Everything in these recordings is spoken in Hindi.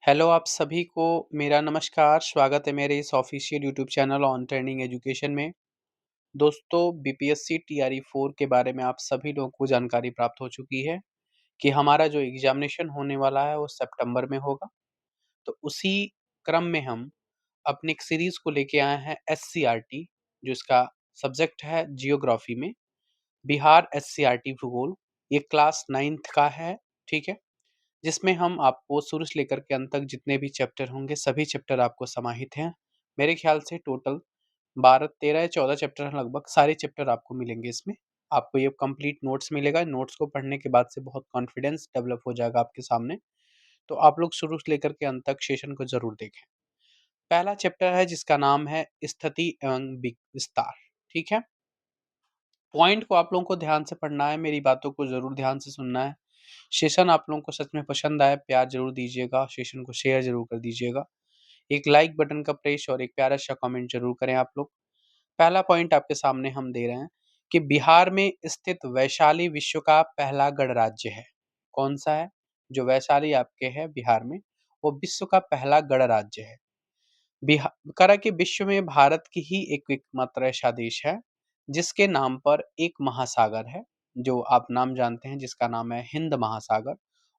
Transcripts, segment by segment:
हेलो आप सभी को मेरा नमस्कार, स्वागत है मेरे इस official YouTube channel on trending education में। दोस्तों बीपीएससी टीआरई 4 के बारे में आप सभी लोगों को जानकारी प्राप्त हो चुकी है कि हमारा जो एग्जामिनेशन होने वाला है वो सितंबर में होगा। तो उसी क्रम में हम अपनी एक सीरीज को लेके आए हैं एससीईआरटी, जो इसका सब्जेक्ट है जियोग्राफी में बिहार एससीईआरटी भूगोल। ये क्लास 9th का है, ठीक है, जिसमें हम आपको शुरू से लेकर के अंत तक जितने भी चैप्टर होंगे सभी चैप्टर आपको समाहित हैं। मेरे ख्याल से टोटल 12, 13 या 14 चैप्टर हैं, लगभग सारे चैप्टर आपको मिलेंगे इसमें। आपको ये कंप्लीट नोट्स मिलेगा। नोट्स को पढ़ने के बाद से बहुत कॉन्फिडेंस डेवलप हो जाएगा आपके सामने। तो आप लोग शुरू से लेकर के अंत तक सेशन को जरूर देखें। पहला चैप्टर है जिसका नाम है स्थिति एवं विस्तार, ठीक है। पॉइंट को आप लोगों को ध्यान से पढ़ना है, मेरी बातों को जरूर ध्यान से सुनना है। सेशन आप लोगों को सच में पसंद आए, प्यार जरूर दीजिएगा, सेशन को शेयर जरूर कर दीजिएगा। एक लाइक बटन का प्रेस और एक प्यारा सा कमेंट जरूर करें आप लोग। पहला पॉइंट आपके सामने हम दे रहे हैं कि बिहार में स्थित वैशाली विश्व का पहला गणराज्य है। कौन सा है? जो वैशाली आपके है बिहार में, वो विश्व का पहला गणराज्य है। बिहार करा कि विश्व में भारत की ही एक एकमात्र ऐसा देश है जिसके नाम पर एक महासागर है, जो आप नाम जानते हैं, जिसका नाम है हिंद महासागर।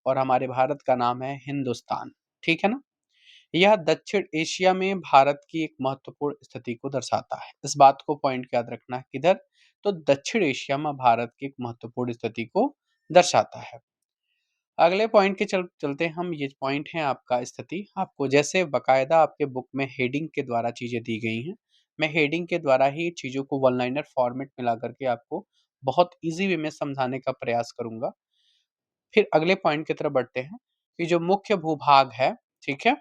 और हमारे भारत का नाम है हिंदुस्तान, ठीक है ना। यह दक्षिण एशिया में भारत की एक महत्वपूर्ण स्थिति को दर्शाता है। इस बात को पॉइंट याद रखना है, किधर? तो दक्षिण एशिया में भारत की एक महत्वपूर्ण स्थिति को दर्शाता है। अगले पॉइंट के चलते हम, ये पॉइंट है आपका स्थिति। आपको जैसे बकायदा आपके बुक में हेडिंग के द्वारा चीजें दी गई हैं, मैं हेडिंग के द्वारा ही चीजों को वन लाइनर फॉर्मेट में ला करके आपको बहुत इजी वे में समझाने का प्रयास करूंगा। फिर अगले पॉइंट की तरफ बढ़ते हैं कि जो मुख्य भूभाग है, ठीक है,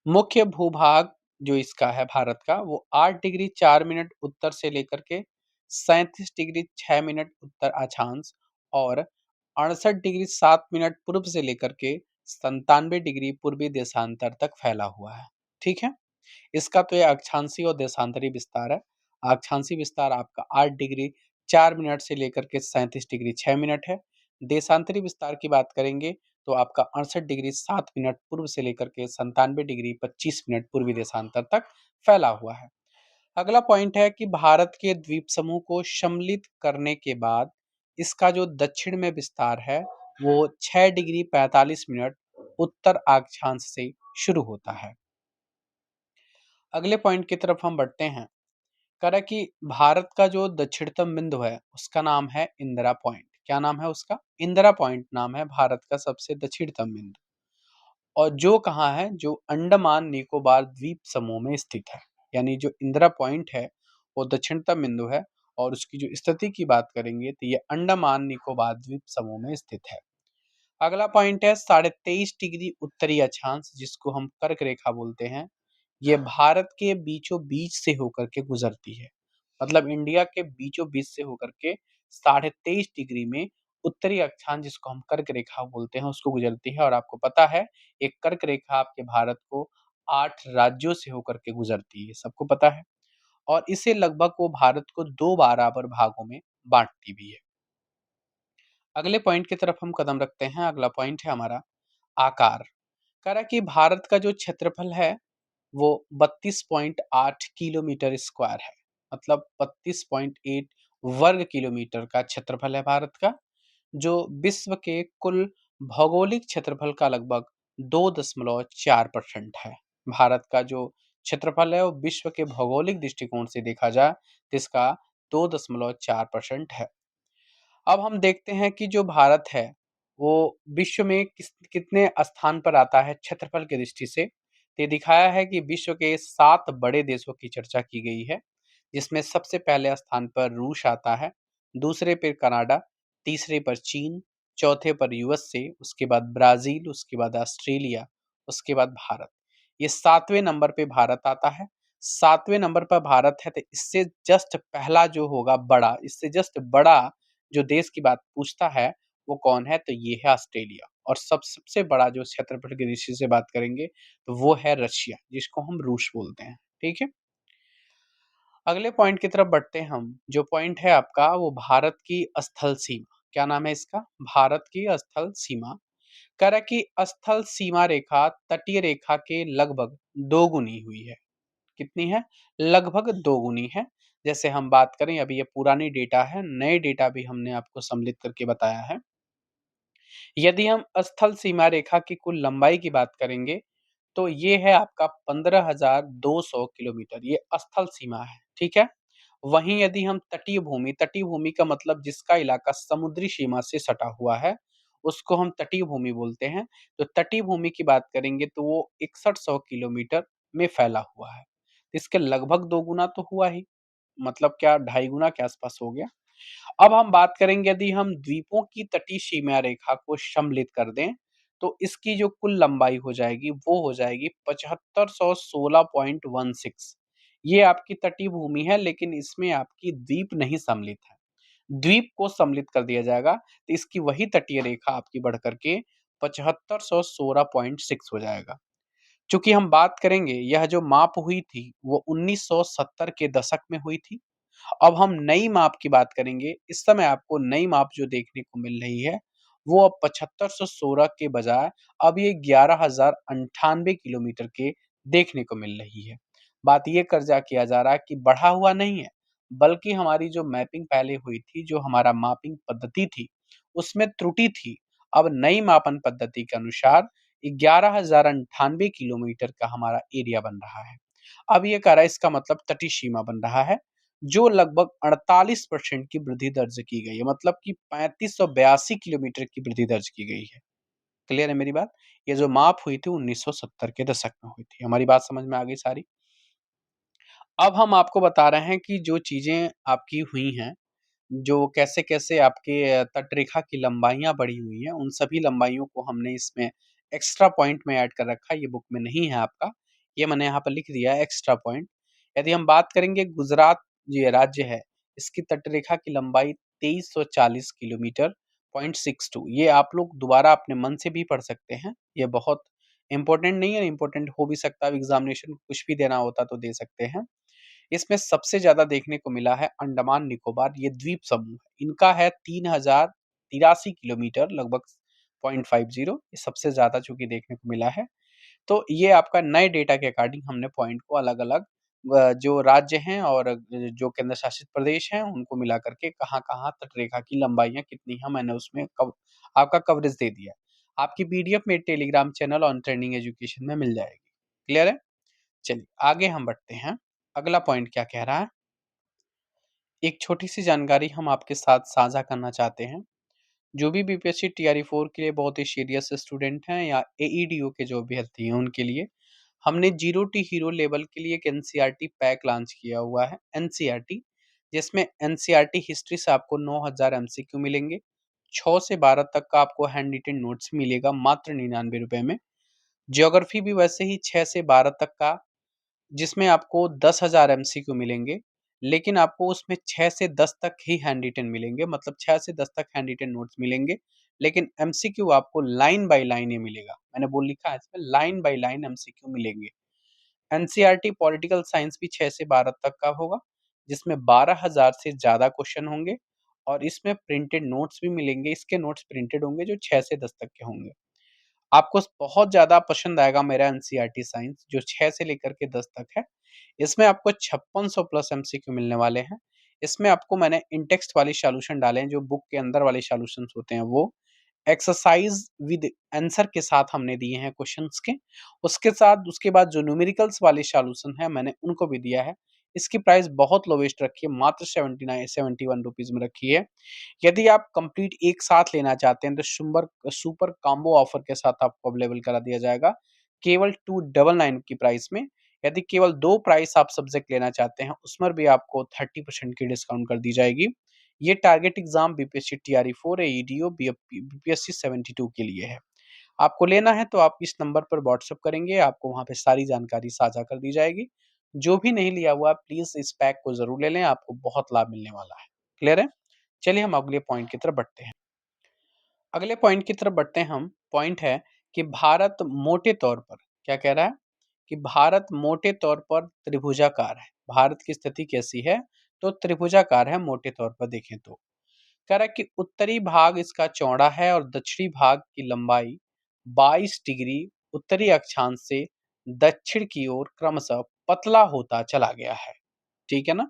मुख्य भूभाग जो इसका है भारत का, वो 8 डिग्री 4 मिनट उत्तर से लेकर के 37 डिग्री 6 मिनट उत्तर अक्षांश और 68 डिग्री 7 मिनट पूर्व से लेकर के 97 डिग्री पूर्वी देशांतर तक फैला हुआ है, ठीक है। इसका तो ये अक्षांशीय और देशांतरी विस्तार है। अक्षांशीय विस्तार आपका 8 डिग्री 4 मिनट से लेकर के 37 डिग्री 6 मिनट है। देशांतरी विस्तार की बात करेंगे तो आपका 68 डिग्री 7 मिनट पूर्व से लेकर के 97 डिग्री 25 मिनट पूर्वी देशांतर तक फैला हुआ है। अगला पॉइंट है कि भारत के द्वीप समूह को सम्मिलित करने के बाद इसका जो दक्षिण में विस्तार है वो 6 डिग्री 45 मिनट उत्तर अक्षांश से शुरू होता है। अगले पॉइंट की तरफ हम बढ़ते हैं। करा कि भारत का जो दक्षिणतम बिंदु है उसका नाम है इंदिरा पॉइंट। क्या नाम है उसका? इंदिरा पॉइंट नाम है भारत का सबसे दक्षिणतम बिंदु। और जो कहाँ है? जो अंडमान निकोबार द्वीप समूह में स्थित है। यानी जो इंदिरा पॉइंट है वो दक्षिणतम बिंदु है और उसकी जो स्थिति की बात करेंगे तो ये अंडमान निकोबार द्वीप समूह में स्थित है। अगला पॉइंट है 23.5 डिग्री उत्तरी अक्षांश, जिसको हम कर्क रेखा बोलते हैं। ये भारत के बीचों बीच से होकर के गुजरती है। मतलब इंडिया के बीचों बीच से होकर के 23.5 डिग्री में उत्तरी अक्षांश, जिसको हम कर्क रेखा बोलते हैं, उसको गुजरती है। और आपको पता है एक कर्क रेखा आपके भारत को 8 राज्यों से होकर के गुजरती है, सबको पता है। और इसे लगभग वो भारत को 2 बराबर भागों में बांटती भी है। अगले पॉइंट की तरफ हम कदम रखते हैं। अगला पॉइंट है हमारा आकार। कह रहा है कि भारत का जो क्षेत्रफल है वो 32.8 किलोमीटर स्क्वायर है। मतलब 32.8 वर्ग किलोमीटर का क्षेत्रफल है भारत का, जो विश्व के कुल भौगोलिक क्षेत्रफल का लगभग 2.4% है। भारत का जो क्षेत्रफल है वो विश्व के भौगोलिक दृष्टिकोण से देखा जाए तो इसका 2.4% है। अब हम देखते हैं कि जो भारत है वो विश्व में कितने स्थान पर आता है क्षेत्रफल की दृष्टि से। तो ये दिखाया है कि विश्व के 7 बड़े देशों की चर्चा की गई है, जिसमें सबसे पहले स्थान पर रूस आता है, दूसरे पर कनाडा, तीसरे पर चीन, चौथे पर यूएसए, उसके बाद ब्राजील, उसके बाद ऑस्ट्रेलिया, उसके बाद भारत। ये 7वें नंबर पे भारत आता है। 7वें नंबर पर भारत है, तो इससे जस्ट पहला जो होगा बड़ा, इससे जस्ट बड़ा जो देश की बात पूछता है वो कौन है? तो ये है ऑस्ट्रेलिया। और सबसे बड़ा जो क्षेत्रफल की दृष्टि से बात करेंगे तो वो है रशिया, जिसको हम रूस बोलते हैं, ठीक है। अगले पॉइंट की तरफ बढ़ते हैं हम। जो पॉइंट है आपका वो भारत की स्थल सीमा। क्या नाम है इसका? भारत की स्थल सीमा। कह रहा है कि स्थल सीमा रेखा तटीय रेखा के लगभग दोगुनी हुई है। कितनी है? लगभग दोगुनी है। जैसे हम बात करें, अभी ये पुरानी डेटा है, नए डेटा भी हमने आपको सम्मिलित करके बताया है। यदि हम स्थल सीमा रेखा की कुल लंबाई की बात करेंगे, तो ये है आपका 15,200 किलोमीटर, ये स्थल सीमा है, ठीक है? वहीं यदि हम तटीय भूमि का मतलब जिसका इलाका समुद्री सीमा से सटा हुआ है, उसको हम तटीय भूमि बोलते हैं। तो तटीय भूमि की बात करेंगे तो वो 6100 किलोमीटर में फैला हुआ है। इसके लगभग 2 गुना तो हुआ ही, मतलब क्या 2.5 गुना के आसपास हो गया। अब हम बात करेंगे, यदि हम द्वीपों की तटीय सीमा रेखा को सम्मिलित कर दें, तो इसकी जो कुल लंबाई हो जाएगी, वो हो जाएगी 7516.16। ये आपकी तटीय भूमि है, लेकिन इसमें आपकी द्वीप नहीं सम्मिलित है। द्वीप को सम्मिलित कर दिया जाएगा, तो इसकी वही तटीय रेखा आपकी बढ़ कर के 7516.6 हो जाएगा। चूँकि हम बात करेंगे, यह जो माप हुई थी, वो 1970 के दशक में हुई थी। अब हम नई माप की बात करेंगे। इस समय आपको नई माप जो देखने को मिल रही है, वो अब 7516 के बजाय अब ये 11,098 किलोमीटर के देखने को मिल रही है। बात ये कर्जा किया जा रहा है कि बढ़ा हुआ नहीं है, बल्कि हमारी जो मैपिंग पहले हुई थी, जो हमारा मापिंग पद्धति थी, उसमें त्रुटि थी। अब नई मापन पद्धति के अनुसार 11,098 किलोमीटर का हमारा एरिया बन रहा है। अब ये कह रहा है, इसका मतलब तटीय सीमा बन रहा है, जो लगभग 48% की वृद्धि दर्ज की गई है, मतलब कि 3582 किलोमीटर की वृद्धि दर्ज की गई है। क्लियर है मेरी बात? ये जो माप हुई थी 1970 के दशक में हुई थी। हमारी बात समझ में आ गई सारी? अब हम आपको बता रहे हैं कि जो चीज़ें आपकी हुई हैं, जो कैसे-कैसे आपके तटरेखा की लंबाइयाँ बढ़ी हुई हैं, उन सभी लंबाइयों को हमने इसमें एक्स्ट्रा पॉइंट में ऐड कर रखा है, ये बुक में नहीं है आपका। ये मैंने यहाँ पर लिख दिया है एक्स्ट्रा पॉइंट। यदि हम बात करेंगे, गुजरात जो ये राज्य है, इसकी तटरेखा की लंबाई 2340 किलोमीटर पॉइंट 62। ये आप लोग दोबारा अपने मन से भी पढ़ सकते हैं। ये बहुत इम्पोर्टेंट नहीं है, इम्पोर्टेंट हो भी सकता है, एग्ज़ामिनेशन कुछ भी देना होता तो दे सकते हैं। इसमें सबसे ज़्यादा देखने को मिला है अंडमान निकोबार, ये द्वीप समूह है। इनका है 3083 किलोमीटर लगभग 0.50, ये सबसे ज़्यादा चूँकि देखने को मिला है। तो ये आपका नए डेटा के अकॉर्डिंग हमने पॉइंट को अलग-अलग जो राज्य हैं और जो केंद्र शासित प्रदेश हैं, उनको मिला करके कहाँ-कहाँ तटरेखा की लंबाइयाँ कितनी हैं, मैंने उसमें आपका कवरेज दे दिया है। आपकी पीडीएफ मेरे Telegram channel on trending education में मिल जाएगी। क्लियर है? चलिए आगे हम बढ़ते हैं। अगला पॉइंट क्या कह रहा है? एक छोटी-सी जानकारी हम आपके साथ साझा करना चाहते हैं। जो भी बीपीएससी टीआरई 4 के लिए बहुत ही सीरियस स्टूडेंट हैं या एईडीओ के जो अभ्यर्थी हैं, उनके लिए हमने जीरो टी हीरो लेवल के लिए एक एनसीईआरटी पैक लॉन्च किया हुआ है, एनसीईआरटी, जिसमें एनसीईआरटी हिस्ट्री से आपको 9000 एमसीक्यू मिलेंगे। 6 से 12 तक का आपको हैंड रिटेन नोट्स मिलेगा मात्र ₹99 में। ज्योग्राफी भी वैसे ही 6 से 12 तक का, जिसमें आपको 10,000 एमसीक्यू मिलेंगे, लेकिन आपको उसमें 6 से 10 तक ही हैंड रिटेन मिलेंगे, मतलब 6 से 10 तक हैंड रिटेन नोट्स मिलेंगे, लेकिन एमसीक्यू आपको लाइन बाय लाइन ये मिलेगा। मैंने बोल लिखा है इसमें, लाइन बाय लाइन एमसीक्यू मिलेंगे। एनसीईआरटी पॉलिटिकल साइंस भी 6 से 12 तक का होगा, जिसमें 12,000 से ज़्यादा क्वेश्चन होंगे और इसमें प्रिंटेड नोट्स भी मिलेंगे। इसके नोट्स प्रिंटेड होंगे जो 6 से 10 तक के होंगे। आपको बहुत ज़्यादा पसंद आएगा मेरा एनसीईआरटी साइंस, जो 6 से लेकर के 10 तक है। इसमें आपको 5600 प्लस एमसीक्यू मिलने वाले हैं। इसमें आपको मैंने इन टेक्स्ट वाले सॉल्यूशन डाले हैं, जो बुक के अंदर वाले सॉल्यूशंस होते हैं वो। एक्सरसाइज़ विद आंसर के साथ हमने दिए हैं क्वेश्चन्स के। उसके साथ उसके बाद जो न्यूमेरिकल्स वाले सॉल्यूशन हैं, मैंने उनको भी दिया है। इसकी प्राइस बहुत लोवेस्ट रखी है, मात्र 79 ₹71 में रखी है। यदि आप कंप्लीट एक साथ लेना चाहते हैं, तो सुंबर सुपर कॉम्बो ऑफर के साथ आपको अवेलेबल करा दिया जाएगा, केवल 299 की प्राइस में। यदि केवल 2 प्राइस आप सब्जेक्ट लेना चाहते हैं, उसमें भी आपको 30% की डिस्काउंट कर दी जाएगी। ये target exam BPSC TRE 4, AEDO, BPSC 72 के लिए है। आपको लेना है तो आप इस नंबर पर व्हाट्सएप करेंगे, आपको वहाँ पे सारी जानकारी साझा कर दी जाएगी। जो भी नहीं लिया हुआ, प्लीज़ इस पैक को ज़रूर ले लें, आपको बहुत लाभ मिलने वाला है। क्लियर है? चलिए हम अगले पॉइंट की तरफ बढ़ते हैं। अगले पॉइंट की तरफ बढ़ते हैं हम। पॉइंट है कि भारत मोटे तौर पर क्या कह रहा है? कि भारत मोटे तौर पर त्रिभुजाकार है। भारत की स्थिति कैसी है? तो त्रिभुजाकार है मोटे तौर पर देखें तो। कह रहा है कि उत्तरी भाग इसका चौड़ा है और दक्षिणी भाग की लंबाई 22 डिग्री उत्तरी अक्षांश से दक्षिण की ओर क्रमशः पतला होता चला गया है। ठीक है ना?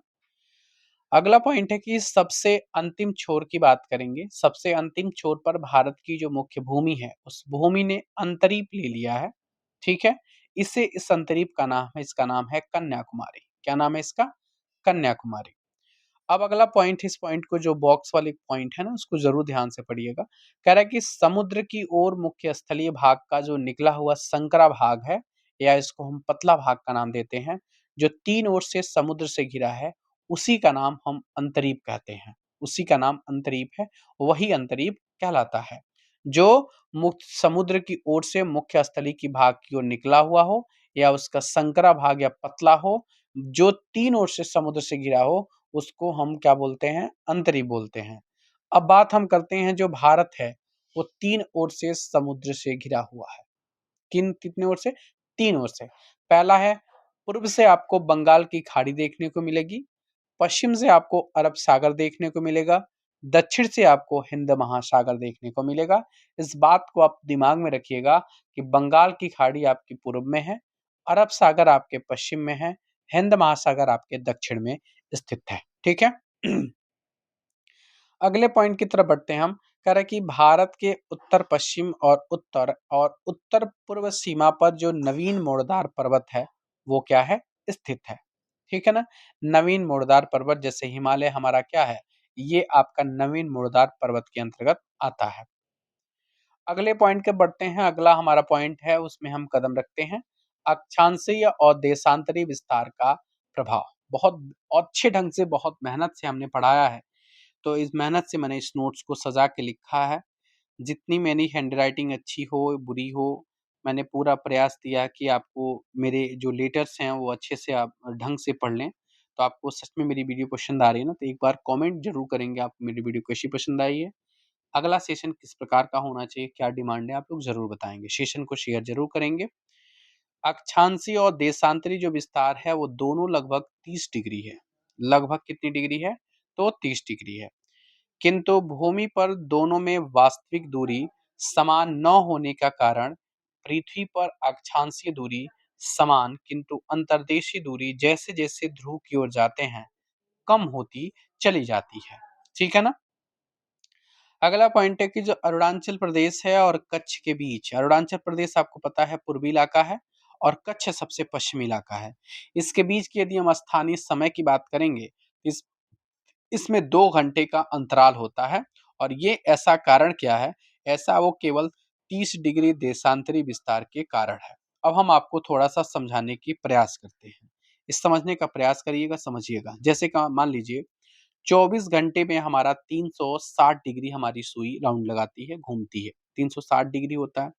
अगला पॉइंट है कि सबसे अंतिम छोर की बात करेंगे। सबसे अंतिम छोर पर भारत की जो मुख्य भूमि है, उस भूमि ने अंतरीप ले लिया है। ठीक है? इस अंतरीप का नाम है, इसका नाम है कन्याकुमारी। क्या नाम है इसका? कन्याकुमारी। अब अगला पॉइंट, इस पॉइंट को जो बॉक्स वाली पॉइंट है ना, उसको ज़रूर ध्यान से पढ़िएगा। कह रहा है कि समुद्र की ओर मुख्य स्थलीय भाग का जो निकला हुआ संकरा भाग है, या इसको हम पतला भाग का नाम देते हैं, जो 3 ओर से समुद्र से घिरा है, उसी का नाम हम अंतरीप कहते हैं। उसी का नाम अंतरीप है, वही अंतरीप कहलाता है। जो मुक्त समुद्र की ओर से मुख्य स्थली की भाग की ओर निकला हुआ हो, या उसका संकरा भाग या पतला हो, जो 3 ओर से समुद्र से घिरा हो, उसको हम क्या बोलते हैं? अंतरी बोलते हैं। अब बात हम करते हैं, जो भारत है, वो 3 ओर से समुद्र से घिरा हुआ है। कितने ओर से? 3 ओर से। पहला है, पूर्व से आपको बंगाल की खाड़ी देखने को मिलेगी, पश्चिम से आपको अरब सागर देखने को मिलेगा, दक्षिण से आपको हिंद महासागर देखने को मिलेगा। इस बात को आप दिमाग में रखिएगा कि बंगाल की खाड़ी आपकी पूर्व में है, अरब सागर आपके पश्चिम में है, हिंद महासागर आपके दक्षिण में स्थित है। ठीक है? अगले पॉइंट की तरफ बढ़ते हैं हम। कह रहे हैं कि भारत के उत्तर पश्चिम और उत्तर पूर्व सीमा पर जो नवीन मोड़दार पर्वत है, वो क्या है? स्थित है। ठीक है ना? नवीन मोड़दार पर्वत, जैसे हिमालय हमारा क्या है? ये आपका नवीन मोड़दार पर्वत के अंतर्गत आता है। अगले पॉइंट के बढ़ते हैं। अगला हमारा पॉइंट है, उसमें हम कदम रखते हैं अक्षांशीय और देशांतरी विस्तार का प्रभाव। बहुत अच्छे ढंग से, बहुत मेहनत से हमने पढ़ाया है। तो इस मेहनत से मैंने इस नोट्स को सजा के लिखा है। जितनी मेरी हैंडराइटिंग अच्छी हो, बुरी हो, मैंने पूरा प्रयास किया कि आपको मेरे जो लेटर्स हैं वो अच्छे से आप ढंग से पढ़ लें। तो आपको सच में मेरी वीडियो पसंद आ रही है ना, तो एक बार कमेंट ज़रूर करेंगे आपको मेरी वीडियो कैसी पसंद आई है। अगला सेशन किस प्रकार का होना चाहिए, क्या डिमांड है, आप लोग ज़रूर बताएँगे। सेशन को शेयर ज़रूर करेंगे। अक्षांशीय और देशांतरी जो विस्तार है, वो दोनों लगभग 30 डिग्री है। लगभग कितनी डिग्री है? तो 30 डिग्री है। किंतु भूमि पर दोनों में वास्तविक दूरी समान न होने का कारण पृथ्वी पर अक्षांशीय दूरी समान, किंतु अंतर्देशीय दूरी जैसे जैसे ध्रुव की ओर जाते हैं कम होती चली जाती है। ठीक है ना? अगला पॉइंट है कि जो अरुणाचल प्रदेश है और कच्छ के बीच, अरुणाचल प्रदेश आपको पता है पूर्वी इलाका है, और कच्छ सबसे पश्चिमी इलाका है। इसके बीच की यदि हम स्थानीय समय की बात करेंगे, इस इसमें 2 घंटे का अंतराल होता है, और ये ऐसा कारण क्या है? ऐसा वो केवल 30 डिग्री देशांतरी विस्तार के कारण है। अब हम आपको थोड़ा-सा समझाने की प्रयास करते हैं। इस समझने का प्रयास करिएगा, समझिएगा। जैसे मान लीजिए 24 घंटे में हमारा 360 डिग्री हमारी सुई राउंड लगाती है, घूमती है। 360 डिग्री होता है।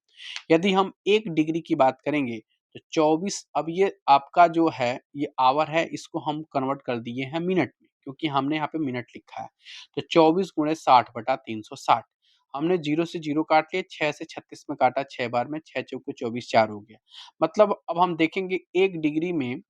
यदि हम 1 डिग्री की बात करेंगे, तो 24, अब ये आपका जो है, ये आवर है, इसको हम कन्वर्ट कर दिए हैं मिनट में, क्योंकि हमने यहाँ पे मिनट लिखा है। तो 24 गुणे 60 बटा 360। हमने 0 से 0 काट लिया, 6 से 36 में काटा, 6 बार में, 6 चौके 24, 4 हो गया। मतलब अब हम देखेंगे 1 डिग्री में,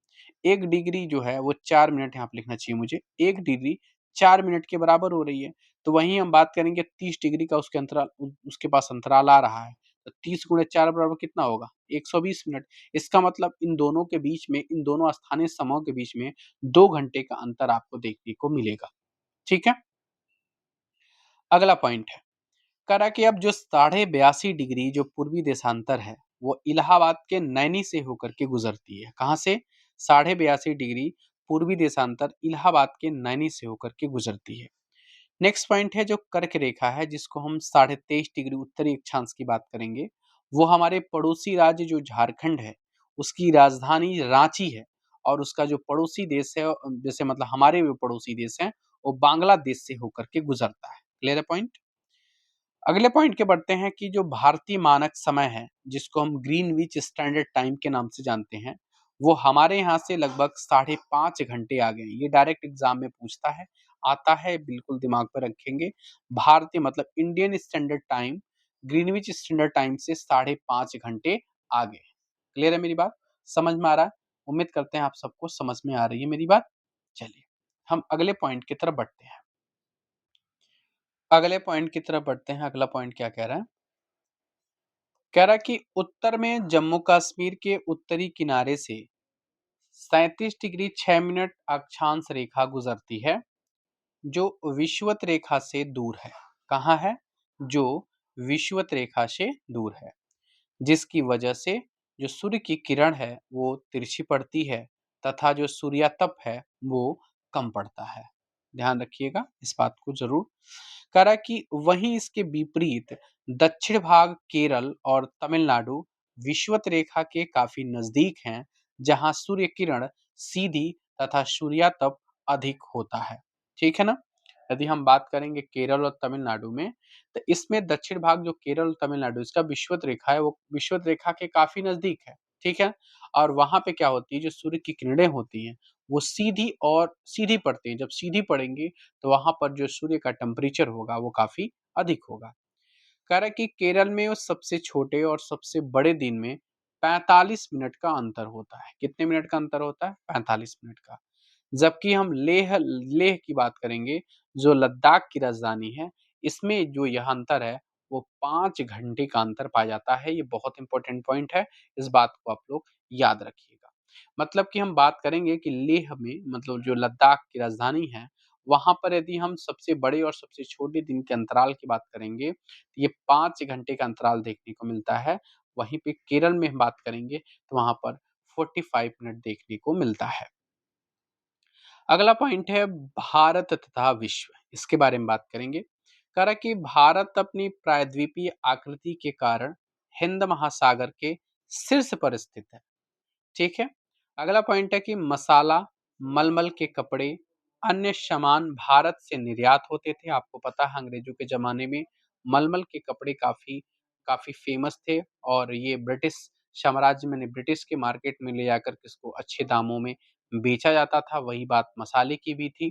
1 डिग्री जो है वो 4 मिनट यहाँ पे लिखना चाहिए मुझे। 1 डिग्री 4 मिनट के बराबर हो रही है। तो वहीं हम बात करेंगे 30 डिग्री का, उसके अंतराल उसके पास अंतराल आ रहा है। तो 30 गुणे 4 बराबर कितना होगा? 120 मिनट। इसका मतलब इन दोनों के बीच में, इन दोनों स्थानीय समयों के बीच में 2 घंटे का अंतर आपको देखने को मिलेगा। ठीक है? अगला पॉइंट है, कह रहा है कि अब जो 82.5 डिग्री जो पूर्वी देशांतर है, वो इलाहाबाद के नैनी से होकर के गुजरती है। कहाँ से? 82.5 डिग्री पूर्वी देशांतर इलाहाबाद के नैनी से होकर के गुजरती है। नेक्स्ट पॉइंट है, जो कर्क रेखा है, जिसको हम 23.5 डिग्री उत्तरी अक्षांश की बात करेंगे, वो हमारे पड़ोसी राज्य जो झारखंड है, उसकी राजधानी रांची है, और उसका जो पड़ोसी देश है, जैसे मतलब हमारे जो पड़ोसी देश हैं, वो बांग्लादेश से होकर के गुजरता है। क्लियर है पॉइंट? अगले पॉइंट के बढ़ते हैं कि जो भारतीय मानक समय है, जिसको हम ग्रीनविच स्टैंडर्ड टाइम के नाम से जानते हैं, वो हमारे यहाँ से लगभग 5.5 घंटे आगे हैं। ये डायरेक्ट एग्जाम में पूछता है, आता है, बिल्कुल दिमाग पर रखेंगे। भारतीय मतलब Indian standard time, Greenwich standard time से 5.5 घंटे आगे है। क्लियर है मेरी बात? समझ में आ रहा है? उम्मीद करते हैं आप सबको समझ में आ रही है मेरी बात। चलिए, हम अगले पॉइंट की तरफ बढ़ते हैं। अगले पॉइंट की तरफ बढ़ते हैं। अगला पॉइंट क्या कह रहा है? कह रहा कि उत्तर में जम्मू कश्मीर के उत्तरी किनारे से 37 डिग्री 6 मिनट अक्षांश रेखा गुजरती है, जो विषुवत रेखा से दूर है। कहाँ है? जो विषुवत रेखा से दूर है, जिसकी वजह से जो सूर्य की किरण है वो तिरछी पड़ती है तथा जो सूर्यातप है वो कम पड़ता है। ध्यान रखिएगा इस बात को जरूर। कह रहा है कि वहीं इसके विपरीत दक्षिण भाग केरल और तमिलनाडु विषुवत रेखा के काफी नजदीक हैं, जहां सूर्य किरण सीधी तथा सूर्यातप अधिक होता है। ठीक है ना? यदि हम बात करेंगे केरल और तमिलनाडु में, तो इसमें दक्षिण भाग जो केरल और तमिलनाडु इसका विषुवत रेखा है वो विषुवत रेखा के काफी नजदीक है। ठीक है? और वहां पे क्या होती है, जो सूर्य की किरणें होती हैं वो सीधी पड़ती हैं। जब सीधी पड़ेंगी तो वहां पर जो सूर्य का टेम्परेचर होगा वो काफी अधिक होगा। कह रहा है कि केरल में वो सबसे छोटे और सबसे बड़े दिन में 45 मिनट का अंतर होता है। कितने मिनट का अंतर होता है? 45 मिनट का। जबकि हम लेह लेह की बात करेंगे, जो लद्दाख की राजधानी है, इसमें जो यह अंतर है वो 5 घंटे का अंतर पाया जाता है। ये बहुत इंपॉर्टेंट पॉइंट है, इस बात को आप लोग याद रखिएगा। मतलब कि हम बात करेंगे कि लेह में, मतलब जो लद्दाख की राजधानी है, वहाँ पर यदि हम सबसे बड़े और सबसे छोटे दिन के अंतराल की बात करेंगे, तो ये 5 घंटे का अंतराल देखने को मिलता है। वहीं पे केरल में हम बात करेंगे तो वहाँ पर 45 मिनट देखने को मिलता है। अगला पॉइंट है भारत तथा विश्व। इसके बारे में बात करेंगे। कह रहा कि भारत अपनी प्रायद्वीपीय आकृति के कारण हिंद महासागर के शीर्ष पर स्थित है। ठीक है? अगला पॉइंट है कि मसाला, मलमल के कपड़े, अन्य सामान भारत से निर्यात होते थे। आपको पता है अंग्रेजों के जमाने में मलमल के कपड़े काफी काफी फेमस थे, और ये ब्रिटिश साम्राज्य में ब्रिटिश के मार्केट में ले जाकर के इसको अच्छे दामों में बेचा जाता था। वही बात मसाले की भी थी।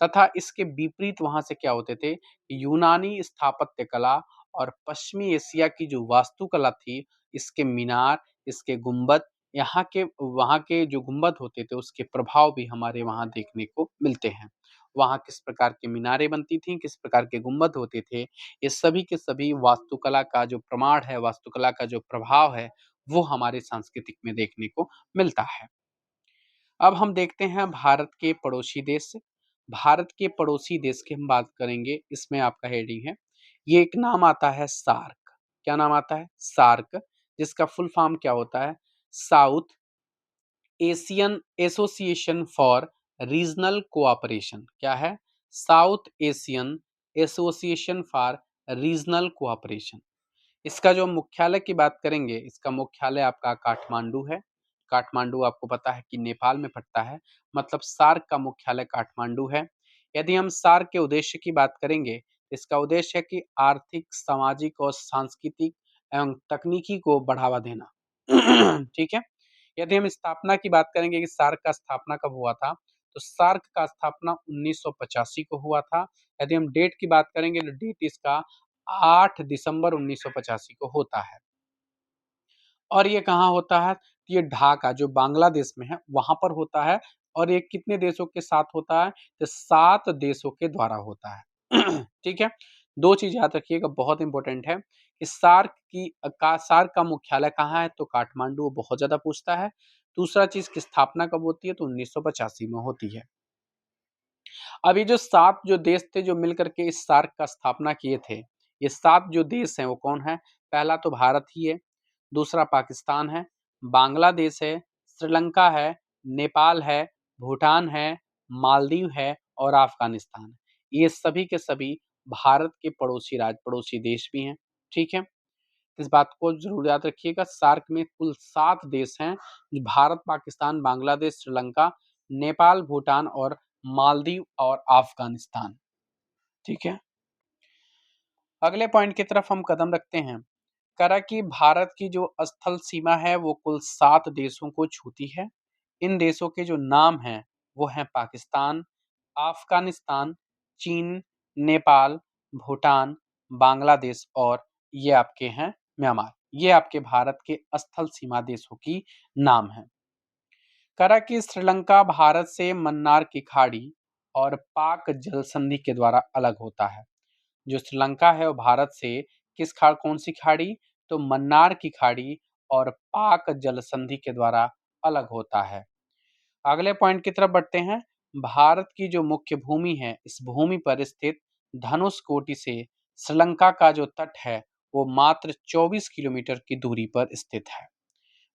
तथा इसके विपरीत वहां से क्या होते थे, यूनानी स्थापत्य कला और पश्चिमी एशिया की जो वास्तुकला थी, इसके मीनार, इसके गुंबद, यहाँ के वहाँ के जो गुंबद होते थे उसके प्रभाव भी हमारे वहाँ देखने को मिलते हैं। वहाँ किस प्रकार की मीनारें बनती थीं, किस प्रकार के गुंबद होते थे, ये सभी के सभी वास्तुकला का जो प्रमाण है, वास्तुकला का जो प्रभाव है, वो हमारे सांस्कृतिक में देखने को मिलता है। अब हम देखते हैं भारत के पड़ोसी देश। भारत के पड़ोसी देश की हम बात करेंगे, इसमें आपका हेडिंग है, ये एक नाम आता है सार्क। क्या नाम आता है? सार्क। जिसका फुल फॉर्म क्या होता है? South Asian association for regional cooperation. क्या है? South Asian association for regional cooperation. इसका जो मुख्यालय की बात करेंगे, इसका मुख्यालय आपका काठमांडू है। काठमांडू आपको पता है कि नेपाल में पड़ता है, मतलब सार्क का मुख्यालय काठमांडू है। यदि हम सार्क के उद्देश्य की बात करेंगे, इसका उद्देश्य है कि आर्थिक, सामाजिक और सांस्कृतिक एवं तकनीकी को बढ़ावा देना। ठीक है? यदि हम स्थापना की बात करेंगे कि सार्क का स्थापना कब हुआ था, तो सार्क का स्थापना 1985 को हुआ था। यदि हम डेट की बात करेंगे तो डेट इसका 8 दिसंबर 1985 को होता है। और ये कहाँ होता है? ये ढाका जो बांग्लादेश में है वहां पर होता है। और ये कितने देशों के साथ होता है? तो 7 देशों के द्वारा होता है। ठीक है? दो चीज याद रखिएगा, बहुत इंपॉर्टेंट है कि सार्क का मुख्यालय कहाँ है, तो काठमांडू, बहुत ज्यादा पूछता है। दूसरा चीज की स्थापना कब होती है, तो 1985 में होती है। अब ये जो 7 जो देश थे जो मिलकर के इस सार्क का स्थापना किए थे, ये 7 जो देश हैं वो कौन है? पहला तो भारत ही है, दूसरा पाकिस्तान है, बांग्लादेश है, श्रीलंका है, नेपाल है, भूटान है, मालदीव है और अफगानिस्तान है। ये सभी के सभी भारत के पड़ोसी देश भी हैं। ठीक है? इस बात को जरूर याद रखिएगा। सार्क में कुल 7 देश हैं, जो भारत, पाकिस्तान, बांग्लादेश, श्रीलंका, नेपाल, भूटान और मालदीव और अफगानिस्तान। ठीक है? अगले पॉइंट की तरफ हम कदम रखते हैं। करा कि भारत की जो स्थल सीमा है वो कुल 7 देशों को छूती है। इन देशों के जो नाम हैं वो हैं पाकिस्तान, अफगानिस्तान, चीन, नेपाल, भूटान, बांग्लादेश और ये आपके हैं म्यांमार। ये आपके भारत के स्थल सीमा देशों की नाम है। करा कि श्रीलंका भारत से मन्नार की खाड़ी और पाक जल संधि के द्वारा अलग होता है। जो श्रीलंका है वो भारत से कौन सी खाड़ी? तो मन्नार की खाड़ी और पाक जल संधि के द्वारा अलग होता है। अगले पॉइंट की तरफ बढ़ते हैं। भारत की जो मुख्य भूमि है, इस भूमि पर स्थित धनुषकोटि से श्रीलंका का जो तट है, वो मात्र 24 किलोमीटर की दूरी पर स्थित है।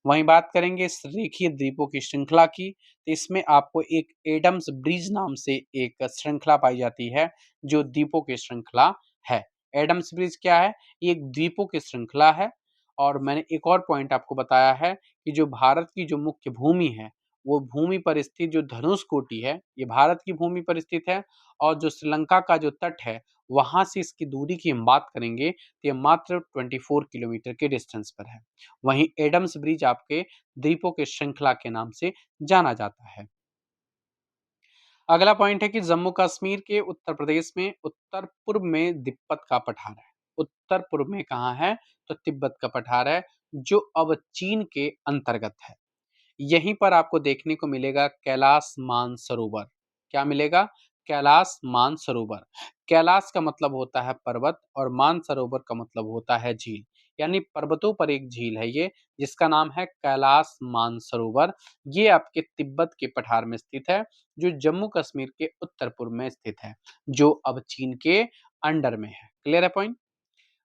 वहीं बात करेंगे इस रेखीय द्वीपों की श्रृंखला की, तो इसमें आपको एक एडम्स ब्रिज नाम से एक श्रृंखला पाई जाती है, जो द्वीपों की श्रृंखला है। एडम्स ब्रिज क्या है? ये एक द्वीपों की श्रृंखला है। और मैंने एक और पॉइंट आपको बताया है कि जो भारत की जो मुख्य भूमि है, वो भूमि पर स्थित जो धनुषकोटि है, ये भारत की भूमि पर स्थित है। और जो श्रीलंका का जो तट है, वहां से इसकी दूरी की हम बात करेंगे तो ये मात्र 24 किलोमीटर के डिस्टेंस पर है। वहीं एडम्स ब्रिज आपके द्वीपों के श्रृंखला के नाम से जाना जाता है। अगला पॉइंट है कि जम्मू कश्मीर के उत्तर प्रदेश में उत्तर पूर्व में तिब्बत का पठार है। उत्तर पूर्व में कहाँ है? तो तिब्बत का पठार है, जो अब चीन के अंतर्गत है। यहीं पर आपको देखने को मिलेगा कैलाश मानसरोवर। क्या मिलेगा? कैलाश मानसरोवर। कैलाश का मतलब होता है पर्वत और मानसरोवर का मतलब होता है झील, यानी पर्वतों पर एक झील है ये, जिसका नाम है कैलाश मानसरोवर। ये आपके तिब्बत के पठार में स्थित है, जो जम्मू कश्मीर के उत्तर पूर्व में स्थित है, जो अब चीन के अंडर में है। क्लियर है पॉइंट?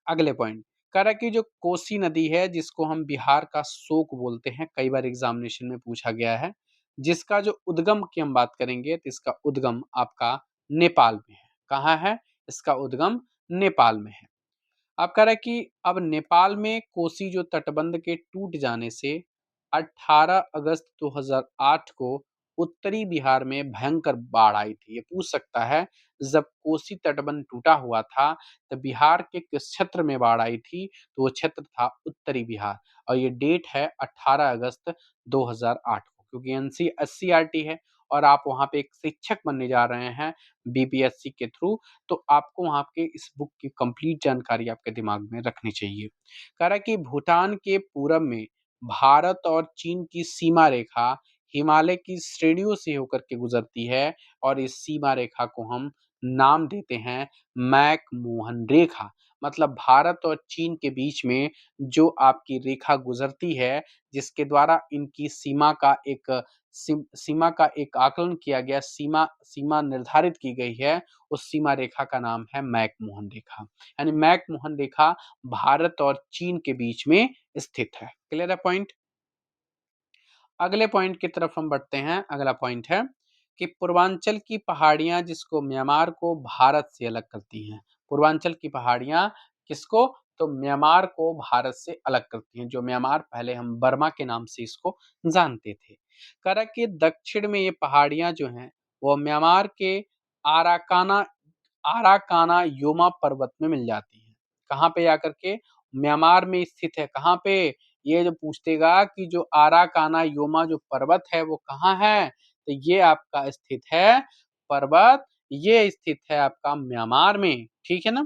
अगले पॉइंट कह रहा है कि जो कोसी नदी है, जिसको हम बिहार का शोक बोलते हैं, कई बार एग्जामिनेशन में पूछा गया है, जिसका जो उद्गम की हम बात करेंगे तो इसका उद्गम आपका नेपाल में है। कहाँ है? इसका उद्गम नेपाल में है। अब कह रहा है कि अब नेपाल में कोसी जो तटबंध के टूट जाने से 18 अगस्त 2008 को उत्तरी बिहार में भयंकर बाढ़ आई थी। ये पूछ सकता है, जब कोसी तटबंध टूटा हुआ था, तो बिहार के किस क्षेत्र में बाढ़ आई थी? तो वो क्षेत्र था उत्तरी बिहार। और ये डेट है 18 अगस्त 2008 को, क्योंकि एनसी एससीईआरटी है और आप वहाँ पे एक शिक्षक बनने जा रहे हैं बीपीएससी के थ्रू, तो आपको वहाँ के इस बुक की कंप्लीट जानकारी आपके दिमाग में रखनी चाहिए। कह रहा है कि भूटान के पूरब में भारत और चीन की सीमा रेखा हिमालय की श्रेणियों से होकर के गुजरती है, और इस सीमा रेखा को हम नाम देते हैं मैक मोहन रेखा। मतलब भारत और चीन के बीच में जो आपकी रेखा गुजरती है, जिसके द्वारा इनकी सीमा का एक आकलन किया गया, सीमा सीमा निर्धारित की गई है, उस सीमा रेखा का नाम है मैक मोहन रेखा। यानी मैक मोहन रेखा भारत और चीन के बीच में स्थित है। क्लियर है पॉइंट? अगले पॉइंट की तरफ हम बढ़ते हैं। अगला पॉइंट है कि पूर्वांचल की पहाड़ियां जिसको म्यांमार को भारत से अलग करती हैं। पूर्वांचल की पहाड़ियां किसको? तो म्यांमार को भारत से अलग करती हैं। जो म्यांमार पहले हम बर्मा के नाम से इसको जानते थे। कह रहा है कि दक्षिण में ये पहाड़ियां जो हैं, वो म्यांमार के आराकाना आराकाना योमा पर्वत में मिल जाती हैं। कहाँ पे आकर के? म्यांमार में स्थित है। कहाँ पे? ये जो पूछेगा कि जो आराकाना योमा जो पर्वत है वो कहाँ है, तो ये आपका स्थित है पर्वत, ये स्थित है आपका म्यांमार में। ठीक है ना?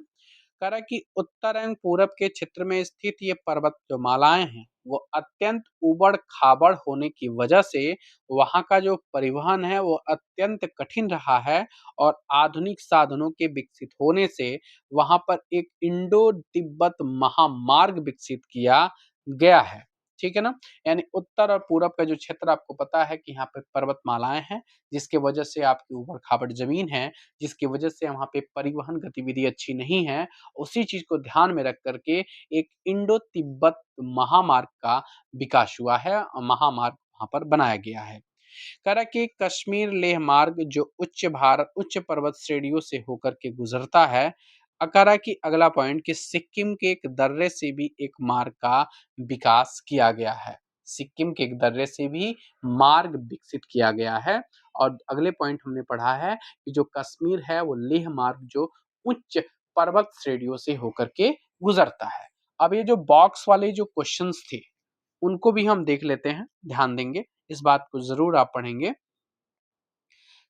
कह रहा है कि उत्तर एवं पूरब के क्षेत्र में स्थित ये पर्वत जो मालाएं हैं, वो अत्यंत उबड़ खाबड़ होने की वजह से वहाँ का जो परिवहन है वो अत्यंत कठिन रहा है। और आधुनिक साधनों के विकसित होने से वहाँ पर एक इंडो तिब्बत महामार्ग विकसित किया गया है। ठीक है ना? यानी उत्तर और पूरब का जो क्षेत्र आपको पता है कि यहाँ पे पर्वतमालाएं हैं, जिसके वजह से आपकी ऊबड़ खाबड़ जमीन है, जिसकी वजह से वहाँ पे परिवहन गतिविधि अच्छी नहीं है। उसी चीज को ध्यान में रख करके एक इंडो तिब्बत महामार्ग का विकास हुआ है, महामार्ग वहां पर बनाया गया है। कह रहा कि कश्मीर लेह मार्ग जो उच्च पर्वत श्रेणियों से होकर के गुजरता है। कह रहा कि अगला पॉइंट कि सिक्किम के एक दर्रे से भी एक मार्ग का विकास किया गया है। सिक्किम के एक दर्रे से भी मार्ग विकसित किया गया है। और अगले पॉइंट हमने पढ़ा है कि जो कश्मीर है वो लेह मार्ग जो उच्च पर्वत श्रेणियों से होकर के गुजरता है। अब ये जो बॉक्स वाले जो क्वेश्चंस थे, उनको भी हम देख लेते हैं, ध्यान देंगे, इस बात को जरूर आप पढ़ेंगे।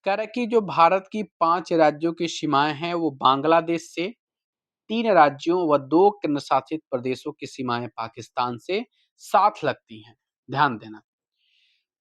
कह रहा है कि जो भारत की 5 राज्यों की सीमाएं हैं, वो बांग्लादेश से, 3 राज्यों व 2 केंद्र शासित प्रदेशों की सीमाएं पाकिस्तान से साथ लगती हैं। ध्यान देना,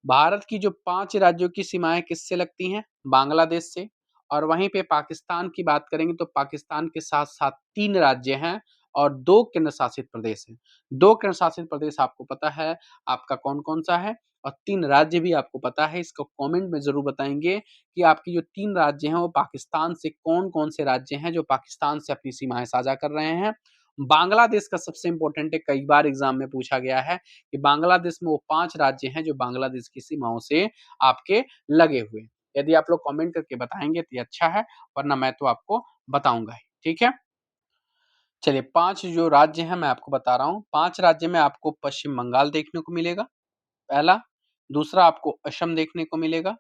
भारत की जो 5 राज्यों की सीमाएं किससे लगती हैं? बांग्लादेश से। और वहीं पे पाकिस्तान की बात करेंगे तो पाकिस्तान के साथ साथ 3 राज्य हैं, और 2 केंद्र शासित प्रदेश हैं। 2 केंद्र शासित प्रदेश आपको पता है आपका कौन-कौन सा है और 3 राज्य भी आपको पता है। इसको कमेंट में ज़रूर बताएँगे कि आपके जो 3 राज्य हैं वो पाकिस्तान से कौन-कौन से राज्य हैं जो पाकिस्तान से अपनी सीमाएँ साझा कर रहे हैं। बांग्लादेश का सबसे इम्पोर्टेंट है, कई बार एग्ज़ाम में पूछा गया है कि बांग्लादेश में वो 5 राज्य हैं जो बांग्लादेश की सीमाओं से आपके लगे हुए हैं। यदि आप लोग कमेंट करके बताएँगे तो ये अच्छा है, वरना मैं तो आपको बताऊँगा ही, ठीक है? चलिए 5 जो राज्य हैं मैं आपको बता रहा हूँ। 5 राज्य में आपको पश्चिम बंगाल देखने को मिलेगा, पहला। दूसरा आपको असम देखने को मिलेगा।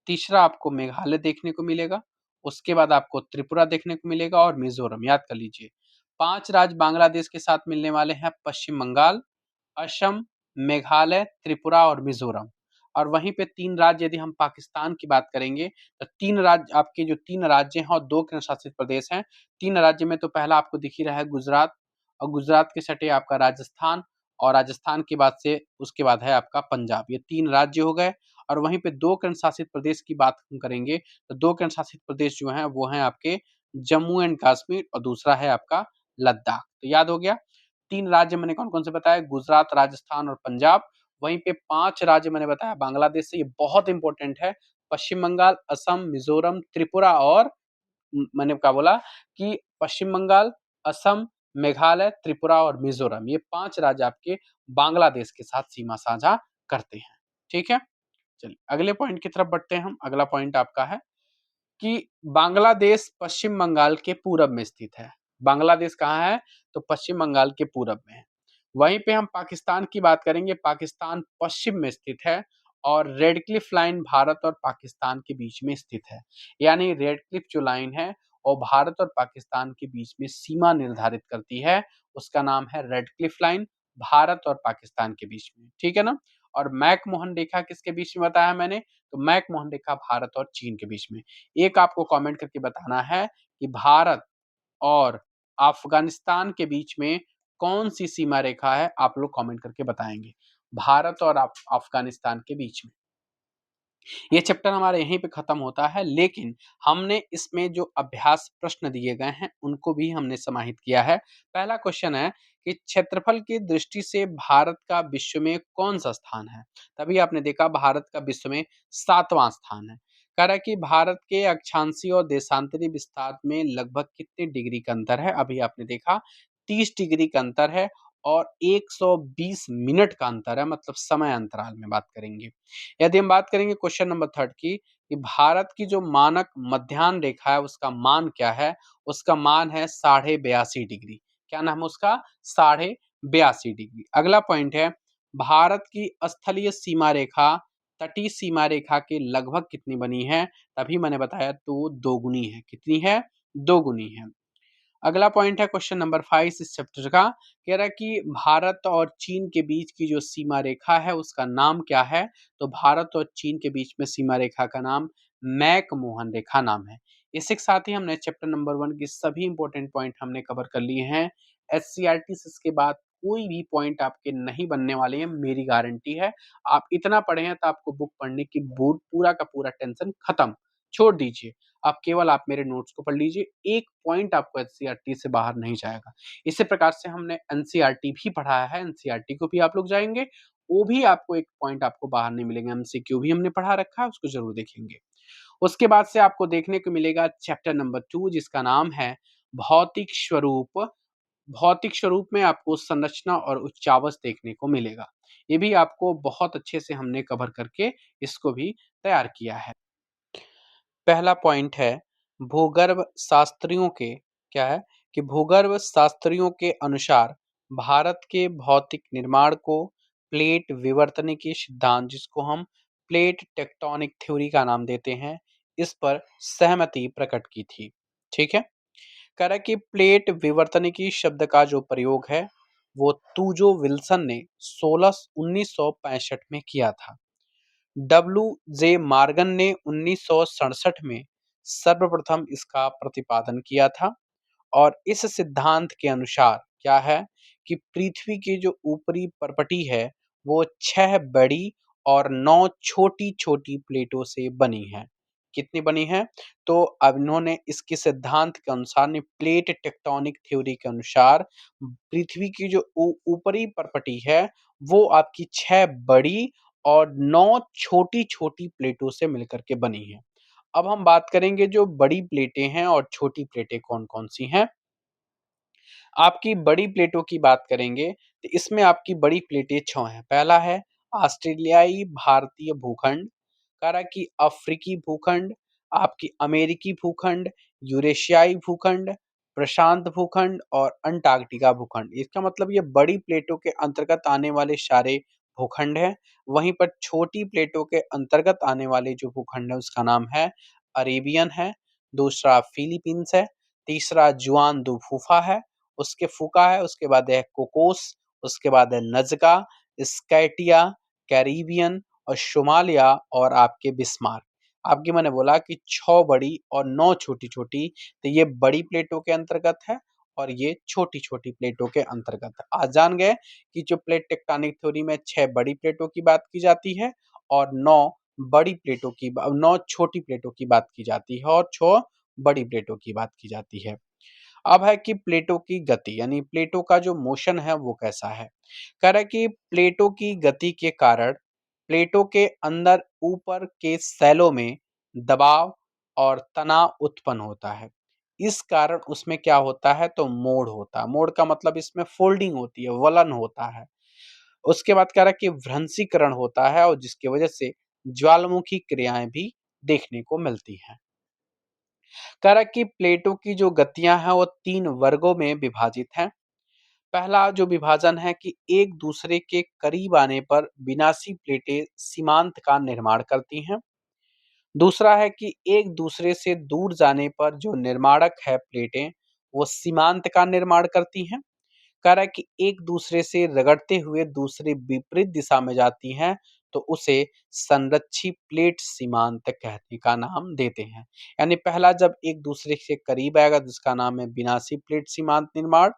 तीसरा आपको मेघालय देखने को मिलेगा। उसके बाद आपको त्रिपुरा देखने को मिलेगा और मिज़ोरम, याद कर लीजिए। 5 राज्य बांग्लादेश के साथ मिलने वाले हैं, पश्चिम बंगाल, असम, मेघालय, त्रिपुरा और मिज़ोरम। और वहीं पे 3 राज्य यदि हम पाकिस्तान की बात करेंगे, तो 3 राज्य आपके जो 3 राज्य हैं और 2 केंद्र शासित प्रदेश हैं। 3 राज्य में तो पहला आपको दिख ही रहा है गुजरात, और गुजरात के सटे आपका राजस्थान, और राजस्थान के बाद से उसके बाद है आपका पंजाब। ये 3 राज्य हो गए। और वहीं पे 2 केंद्र शासित प्रदेश की बात हम करेंगे, तो 2 केंद्र शासित प्रदेश जो हैं वो हैं आपके जम्मू एंड कश्मीर और दूसरा है आपका लद्दाख। तो याद हो गया? 3 राज्य मैंने कौन-कौन से बताए, गुजरात, राजस्थान और पंजाब। वहीं पे 5 राज्य मैंने बताया बांग्लादेश से, ये बहुत इम्पोर्टेंट है। पश्चिम बंगाल, असम, मिज़ोरम, त्रिपुरा और मैंने क्या बोला कि पश्चिम बंगाल, असम, मेघालय, त्रिपुरा और मिज़ोरम, ये 5 राज्य आपके बांग्लादेश के साथ सीमा साझा करते हैं। ठीक है? चलिए अगले पॉइंट की तरफ बढ़ते हैं हम। अगला पॉइंट आपका है कि बांग्लादेश पश्चिम बंगाल के पूरब में स्थित है। बांग्लादेश कहाँ है? तो पश्चिम बंगाल के पूरब में है। वहीं पे हम पाकिस्तान की बात करेंगे, पाकिस्तान पश्चिम में स्थित है और रेड क्लिफ लाइन भारत और पाकिस्तान के बीच में स्थित है। यानी रेड क्लिफ जो लाइन है वो भारत और पाकिस्तान के बीच में सीमा निर्धारित करती है। उसका नाम है रेड क्लिफ लाइन, भारत और पाकिस्तान के बीच में। ठीक है ना? और मैक-मोहन रेखा किसके बीच में बताया मैंने? तो मैक-मोहन रेखा भारत और चीन के बीच में। एक आपको कमेंट करके बताना है कि भारत और अफ़गानिस्तान के बीच में कौन-सी सीमा रेखा है? आप लोग कमेंट करके बताएँगे। भारत और अफ़गानिस्तान के बीच में। ये चैप्टर हमारा यहीं पे खत्म होता है, लेकिन हमने इसमें जो अभ्यास प्रश्न दिए गए हैं, उनको भी हमने समाहित किया है। पहला क्वेश्चन है कि क्षेत्रफल की दृष्टि से भारत का विश्व में कौन-सा स्थान है? तभी आपने देखा भारत का विश्व में 7वाँ स्थान है। कह रहा है कि भारत के अक्षांशीय और देशांतरी विस्तार में लगभग कितने डिग्री का अंतर है? अभी आपने देखा 30 डिग्री का अंतर है और 120 मिनट का अंतर है, मतलब समय अंतराल में बात करेंगे। यदि हम बात करेंगे क्वेश्चन नंबर 3 की, कि भारत की जो मानक मध्याह्न रेखा है उसका मान क्या है? उसका मान है 82.5 डिग्री। क्या नाम है उसका? 82.5 डिग्री। अगला पॉइंट है, भारत की स्थलीय सीमा रेखा तटीय सीमा रेखा के लगभग कितनी बनी है? तभी मैंने बताया तो दोगुनी है। कितनी है? दोगुनी है। अगला पॉइंट है क्वेश्चन नंबर 5 इस चैप्टर का, कह रहा है कि भारत और चीन के बीच की जो सीमा रेखा है उसका नाम क्या है? तो भारत और चीन के बीच में सीमा रेखा का नाम मैक-मोहन रेखा नाम है। इसी के साथ ही हमने चैप्टर नंबर 1 की सभी इंपॉर्टेंट पॉइंट हमने कवर कर लिए हैं। एससीईआरटी से इसके बाद कोई भी पॉइंट आपके नहीं बनने वाले हैं, मेरी गारंटी है। आप इतना पढ़े हैं तो आपको बुक पढ़ने की पूरा का पूरा टेंशन खत्म। छोड़ दीजिए। आप केवल आप मेरे नोट्स को पढ़ लीजिए, एक पॉइंट आपको एनसीईआरटी से बाहर नहीं जाएगा। इसी प्रकार से हमने एनसीईआरटी भी पढ़ाया है, एनसीईआरटी को भी आप लोग जाएँगे, वो भी आपको एक पॉइंट आपको बाहर नहीं मिलेंगे, एमसीक्यू भी हमने पढ़ा रखा है, उसको ज़रूर देखेंगे। उसके बाद से आपको देखने को मिलेगा चैप्टर नंबर 2 जिसका नाम है भौतिक स्वरूप। भौतिक स्वरूप में आपको संरचना और उच्चावच देखने को मिलेगा। ये भी आपको बहुत अच्छे से हमने कवर करके इसको भी तैयार किया है। पहला पॉइंट है भूगर्भ शास्त्रियों के क्या है कि भूगर्भ शास्त्रियों के अनुसार भारत के भौतिक निर्माण को प्लेट विवर्तनिकी सिद्धांत, जिसको हम प्लेट टेक्टोनिक थ्योरी का नाम देते हैं, इस पर सहमति प्रकट की थी। ठीक है? कह रहा है कि प्लेट विवर्तनिकी शब्द का जो प्रयोग है वो तूजो विल्सन ने 1965 में किया था। डब्ल्यू जे मार्गन ने 1967 में सर्वप्रथम इसका प्रतिपादन किया था। और इस सिद्धांत के अनुसार क्या है कि पृथ्वी की जो ऊपरी परपटी है वो 6 बड़ी और 9 छोटी-छोटी प्लेटों से बनी है। कितनी बनी है? तो अब इन्होंने इसके सिद्धांत के अनुसार प्लेट टेक्टोनिक थ्योरी के अनुसार पृथ्वी की जो ऊपरी परपटी है, वो आपकी 6 बड़ी और 9 छोटी-छोटी प्लेटों से मिलकर के बनी है। अब हम बात करेंगे जो बड़ी प्लेटें हैं और छोटी प्लेटें कौन-कौन सी हैं। आपकी बड़ी प्लेटों की बात करेंगे, तो इसमें आपकी बड़ी प्लेटें 6 हैं। पहला है ऑस्ट्रेलियाई भारतीय भूखंड, करा कि अफ्रीकी भूखंड, आपकी अमेरिकी भूखंड, यूरेशियाई भूखंड, प्रशांत भूखंड और अंटार्कटिका भूखंड। इसका मतलब ये बड़ी प्लेटों के अंतर्गत आने वाले सारे भूखंड हैं। वहीं पर छोटी प्लेटों के अंतर्गत आने वाले जो भूखंड है उसका नाम है अरेबियन है, दूसरा फिलीपींस है, तीसरा जुआन दो फूफा है, उसके फूका है, उसके बाद है कोकोस, उसके बाद है नज़का, स्कैटिया, कैरिबियन और सोमालिया और आपके बिस्मार्क। आपकी मैंने बोला कि 6 बड़ी और 9 छोटी-छोटी, तो ये बड़ी प्लेटों के अंतर्गत है और ये छोटी-छोटी प्लेटों के अंतर्गत है। आज जान गए कि जो प्लेट टेक्टोनिक थ्योरी में 6 बड़ी प्लेटों की बात की जाती है और 9 छोटी प्लेटों की बात की जाती है और 6 बड़ी प्लेटों की बात की जाती है। अब है कि प्लेटों की गति यानी प्लेटों का जो मोशन है वो कैसा है। कह रहा है कि प्लेटों की गति के कारण प्लेटों के अंदर ऊपर के सैलों में दबाव और तनाव उत्पन्न होता है। इस कारण उसमें क्या होता है तो मोड़ होता है। मोड़ का मतलब इसमें फोल्डिंग होती है, वलन होता है। उसके बाद कह रहा है कि भ्रंशीकरण होता है और जिसकी वजह से ज्वालामुखी क्रियाएं भी देखने को मिलती हैं। कह रहा है कि प्लेटों की जो गतियां हैं वो 3 वर्गों में विभाजित हैं। पहला जो विभाजन है कि एक दूसरे के करीब आने पर विनाशी प्लेटें सीमांत का निर्माण करती हैं। दूसरा है कि एक दूसरे से दूर जाने पर जो निर्माणक है प्लेटें, वो सीमांत का निर्माण करती हैं। कह रहा है कि एक दूसरे से रगड़ते हुए दूसरे विपरीत दिशा में जाती हैं, तो उसे संरक्षी प्लेट सीमांत कहने का नाम देते हैं। यानी पहला जब एक दूसरे के करीब आएगा तो उसका नाम है विनाशी प्लेट सीमांत निर्माण।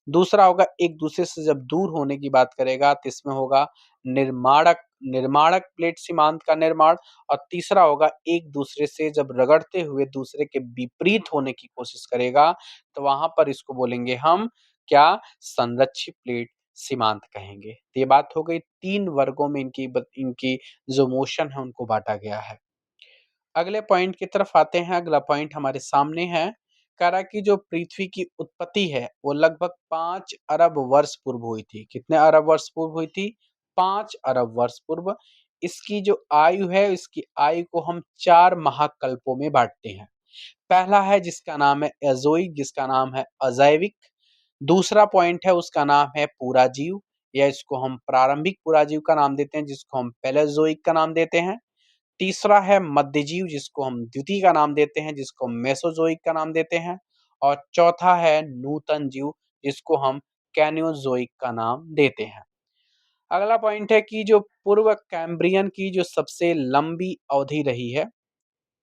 दूसरा होगा एक दूसरे से जब दूर होने की बात करेगा तो इसमें होगा निर्माणक निर्माणक प्लेट सीमांत का निर्माण। और तीसरा होगा एक दूसरे से जब रगड़ते हुए दूसरे के विपरीत होने की कोशिश करेगा, तो वहां पर इसको बोलेंगे हम क्या, संरक्षित प्लेट सीमांत कहेंगे। तो ये बात हो गई 3 वर्गों में इनकी जो मोशन है उनको बांटा गया है। अगले पॉइंट की तरफ आते हैं। अगला पॉइंट हमारे सामने है। कह रहा है कि जो पृथ्वी की उत्पत्ति है वो लगभग 5 अरब वर्ष पूर्व हुई थी। कितने अरब वर्ष पूर्व हुई थी? 5 अरब वर्ष पूर्व। इसकी जो आयु है, इसकी आयु को हम 4 महाकल्पों में बांटते हैं। पहला है जिसका नाम है एजोइक, जिसका नाम है अजैविक। दूसरा पॉइंट है उसका नाम है पुराजीव, या इसको हम प्रारंभिक पुराजीव का नाम देते हैं, जिसको हम पेलेजोइक का नाम देते हैं। तीसरा है मध्यजीव, जिसको हम द्वितीय का नाम देते हैं, जिसको हम मेसोजोइक का नाम देते हैं। और चौथा है नूतन जीव, जिसको हम कैनियोजोइक का नाम देते हैं। अगला पॉइंट है कि जो पूर्व कैम्ब्रियन की जो सबसे लंबी अवधि रही है,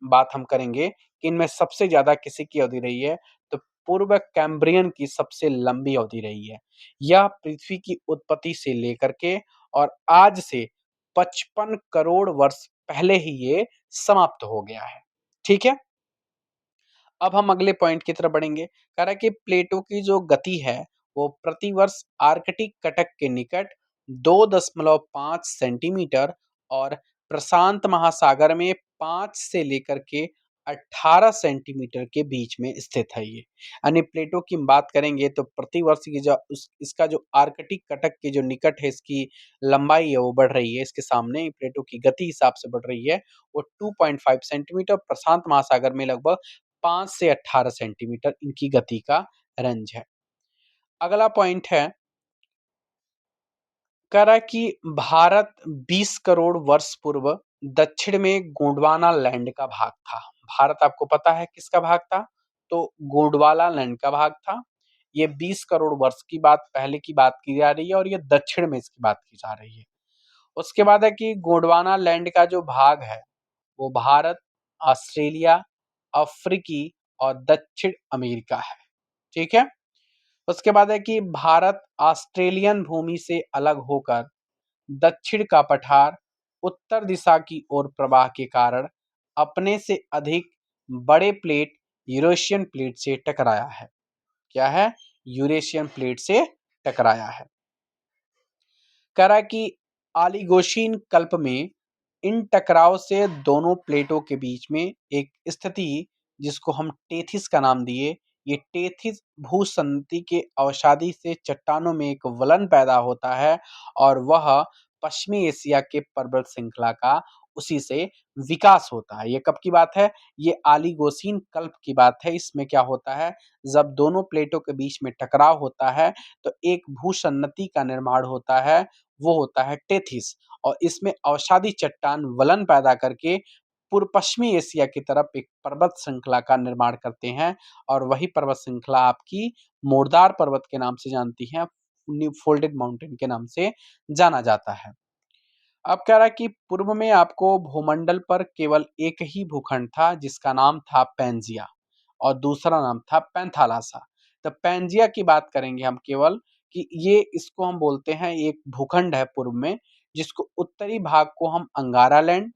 बात हम करेंगे कि इनमें सबसे ज्यादा किसी की अवधि रही है, तो पूर्व कैम्ब्रियन की सबसे लंबी अवधि रही है। यह पृथ्वी की उत्पत्ति से लेकर के और आज से 55 करोड़ वर्ष पहले ही ये समाप्त हो गया है। ठीक है। अब हम अगले पॉइंट की तरफ बढ़ेंगे। कह रहा है कि प्लेटों की जो गति है वो प्रतिवर्ष आर्कटिक कटक के निकट 2.5 सेंटीमीटर और प्रशांत महासागर में 5 से लेकर के 18 सेंटीमीटर के बीच में स्थित है ये। यानी प्लेटों की हम बात करेंगे तो प्रतिवर्ष की जो इसका जो आर्कटिक कटक के जो निकट है इसकी लंबाई है वो बढ़ रही है। इसके सामने प्लेटों की गति हिसाब से बढ़ रही है। वो 2.5 सेंटीमीटर, प्रशांत महासागर में लगभग 5 से 18 सेंटीमीटर इनकी गति का रेंज है। अगला पॉइंट है, कह रहा है कि भारत 20 करोड़ वर्ष पूर्व दक्षिण में गोंडवाना लैंड का भाग था। भारत आपको पता है किसका भाग था? तो गोंडवाना लैंड का भाग था। ये 20 करोड़ वर्ष की बात पहले की बात की जा रही है और ये दक्षिण में इसकी बात की जा रही है। उसके बाद है कि गोंडवाना लैंड का जो भाग है वो भारत, ऑस्ट्रेलिया, अफ्रीकी और दक्षिण अमेरिका है। ठीक है। उसके बाद है कि भारत ऑस्ट्रेलियन भूमि से अलग होकर दक्षिण का पठार उत्तर दिशा की ओर प्रवाह के कारण अपने से अधिक बड़े प्लेट यूरेशियन प्लेट से टकराया है? क्या है? यूरेशियन प्लेट से टकराया है। कह रहा है कि ओलिगोशीन कल्प में इन टकराव से दोनों प्लेटों के बीच में एक स्थिति, जिसको हम टेथिस का नाम दिए, ये टेथिस भूसंतति के अवसादी से चट्टानों में एक वलन पैदा होता है और वह पश्चिमी एशिया के पर्वत श्रृंखला का उसी से विकास होता है। ये कब की बात है? ये ओलिगोसीन कल्प की बात है। इसमें क्या होता है, जब दोनों प्लेटों के बीच में टकराव होता है तो एक भूसन्नति का निर्माण होता है, वो होता है टेथिस। और इसमें अवसादी चट्टान वलन पैदा करके पूर्व पश्चिमी एशिया की तरफ एक पर्वत श्रृंखला का निर्माण करते हैं और वही पर्वत श्रृंखला आपकी मोरदार पर्वत के नाम से जानती है, फोल्डेड माउंटेन के नाम से जाना जाता है। अब कह रहा है कि पूर्व में आपको भूमंडल पर केवल एक ही भूखंड था, जिसका नाम था पैंजिया और दूसरा नाम था पैंथालासा। तो पैंजिया की बात करेंगे हम केवल, कि ये इसको हम बोलते हैं एक भूखंड है पूर्व में, जिसको उत्तरी भाग को हम अंगारा लैंड,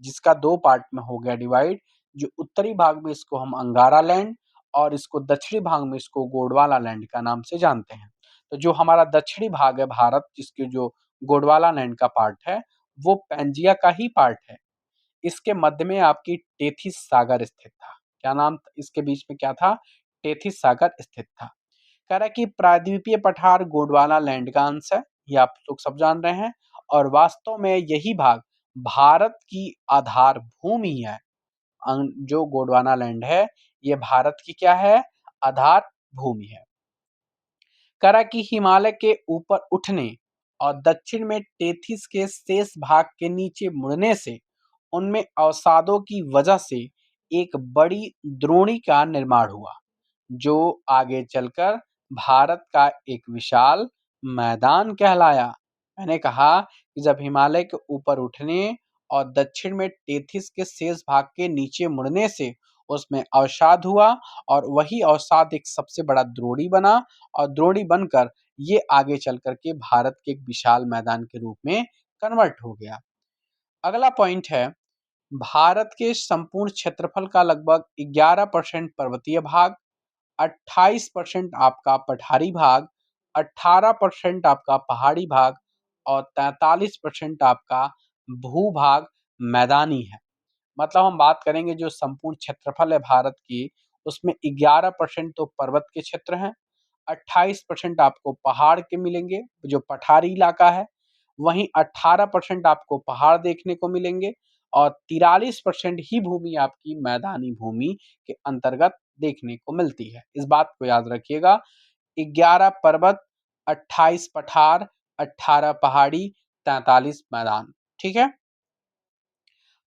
जिसका 2 पार्ट में हो गया डिवाइड। जो उत्तरी भाग में इसको हम अंगारा लैंड और इसको दक्षिणी भाग में इसको गोंडवाना लैंड का नाम से जानते हैं। तो जो हमारा दक्षिणी भाग है भारत, जिसके जो गोंडवाना लैंड का पार्ट है, वो पैंजिया का ही पार्ट है। इसके मध्य में आपकी टेथिस सागर स्थित था। क्या नाम इसके बीच में क्या था? टेथिस सागर स्थित था। कह रहा है कि प्रायद्वीपीय पठार गोंडवाना लैंड का अंश है, ये आप लोग सब जान रहे हैं, और वास्तव में यही भाग भारत की आधार भूमि है। जो गोंडवाना लैंड है, ये भारत की क्या है? आधार भूमि है। कह रहा है कि हिमालय के ऊपर उठने और दक्षिण में टेथिस के शेष भाग के नीचे मुड़ने से उनमें अवसादों की वजह से एक बड़ी द्रोणी का निर्माण हुआ, जो आगे चलकर भारत का एक विशाल मैदान कहलाया। मैंने कहा कि जब हिमालय के ऊपर उठने और दक्षिण में टेथिस के शेष भाग के नीचे मुड़ने से उसमें अवसाद हुआ और वही अवसाद एक सबसे बड़ा द्रोणी बना और द्रोणी बनकर ये आगे चल करके भारत के एक विशाल मैदान के रूप में कन्वर्ट हो गया। अगला पॉइंट है, भारत के संपूर्ण क्षेत्रफल का लगभग 11% पर्वतीय भाग, 28% आपका पठारी भाग, 18% आपका पहाड़ी भाग और 43% आपका भूभाग मैदानी है। मतलब हम बात करेंगे जो संपूर्ण क्षेत्रफल है भारत की, उसमें 11% तो पर्वत के क्षेत्र हैं, 28% आपको पहाड़ के मिलेंगे जो पठारी इलाका है, वहीं 18% आपको पहाड़ देखने को मिलेंगे और 43% ही भूमि आपकी मैदानी भूमि के अंतर्गत देखने को मिलती है। इस बात को याद रखिएगा, 11 पर्वत, 28 पठार, 18 पहाड़ी, 43 मैदान। ठीक है।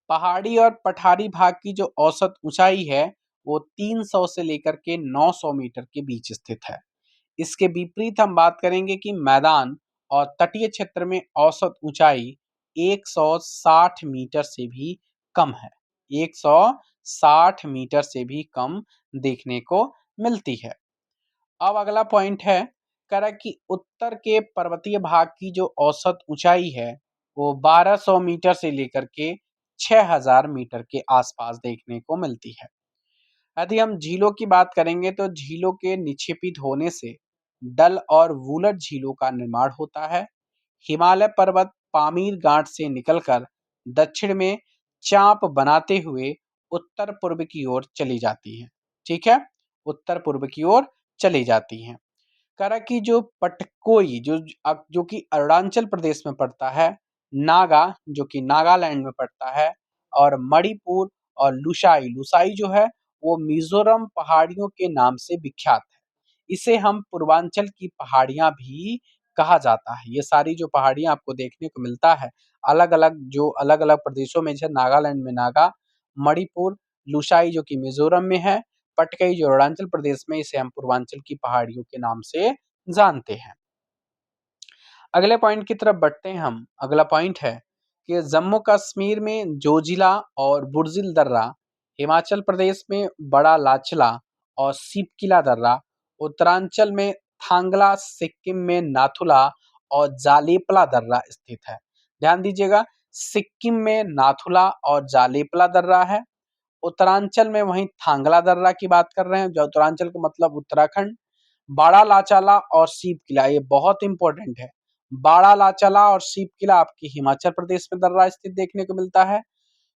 पहाड़ी और पठारी भाग की जो औसत ऊंचाई है वो 300 से लेकर के 900 मीटर के बीच स्थित है। इसके विपरीत हम बात करेंगे कि मैदान और तटीय क्षेत्र में औसत ऊंचाई 160 मीटर से भी कम है। 160 मीटर से भी कम देखने को मिलती है। अब अगला पॉइंट है, कह रहा है कि उत्तर के पर्वतीय भाग की जो औसत ऊंचाई है वो 1200 मीटर से लेकर के 6000 मीटर के आसपास देखने को मिलती है। यदि हम झीलों की बात करेंगे तो झीलों के निक्षेपित होने से डल और वुलर झीलों का निर्माण होता है। हिमालय पर्वत पामीर गांठ से निकलकर दक्षिण में चाप बनाते हुए उत्तर पूर्व की ओर चली जाती हैं। ठीक है, उत्तर पूर्व की ओर चली जाती हैं। करा की जो पटकोई जो कि अरुणाचल प्रदेश में पड़ता है, नागा जो कि नागालैंड में पड़ता है, और मणिपुर और लुसाई लुसाई जो है वो मिजोरम पहाड़ियों के नाम से विख्यात है। इसे हम पूर्वांचल की पहाड़ियां भी कहा जाता है। ये सारी जो पहाड़ियां आपको देखने को मिलता है अलग अलग प्रदेशों में, जैसे नागालैंड में नागा, मणिपुर, लुसाई जो कि मिजोरम में है, पटकई जो अरुणाचल प्रदेश में, इसे हम पूर्वांचल की पहाड़ियों के नाम से जानते हैं। अगले पॉइंट की तरफ बढ़ते हैं हम। अगला पॉइंट है कि जम्मू कश्मीर में जोजिला और बुर्जिल दर्रा, हिमाचल प्रदेश में बड़ा लाचला और सिपकिला दर्रा, उत्तरांचल में थांगला, सिक्किम में नाथुला और जालेपला दर्रा स्थित है। ध्यान दीजिएगा, सिक्किम में नाथुला और जालेपला दर्रा है। उत्तरांचल में वहीं थांगला दर्रा की बात कर रहे हैं, जो उत्तरांचल का मतलब उत्तराखंड। बाड़ा लाचाला और सीप किला, ये बहुत इंपॉर्टेंट है। बाड़ा लाचाला और सीप किला आपकी हिमाचल प्रदेश में दर्रा स्थित देखने को मिलता है।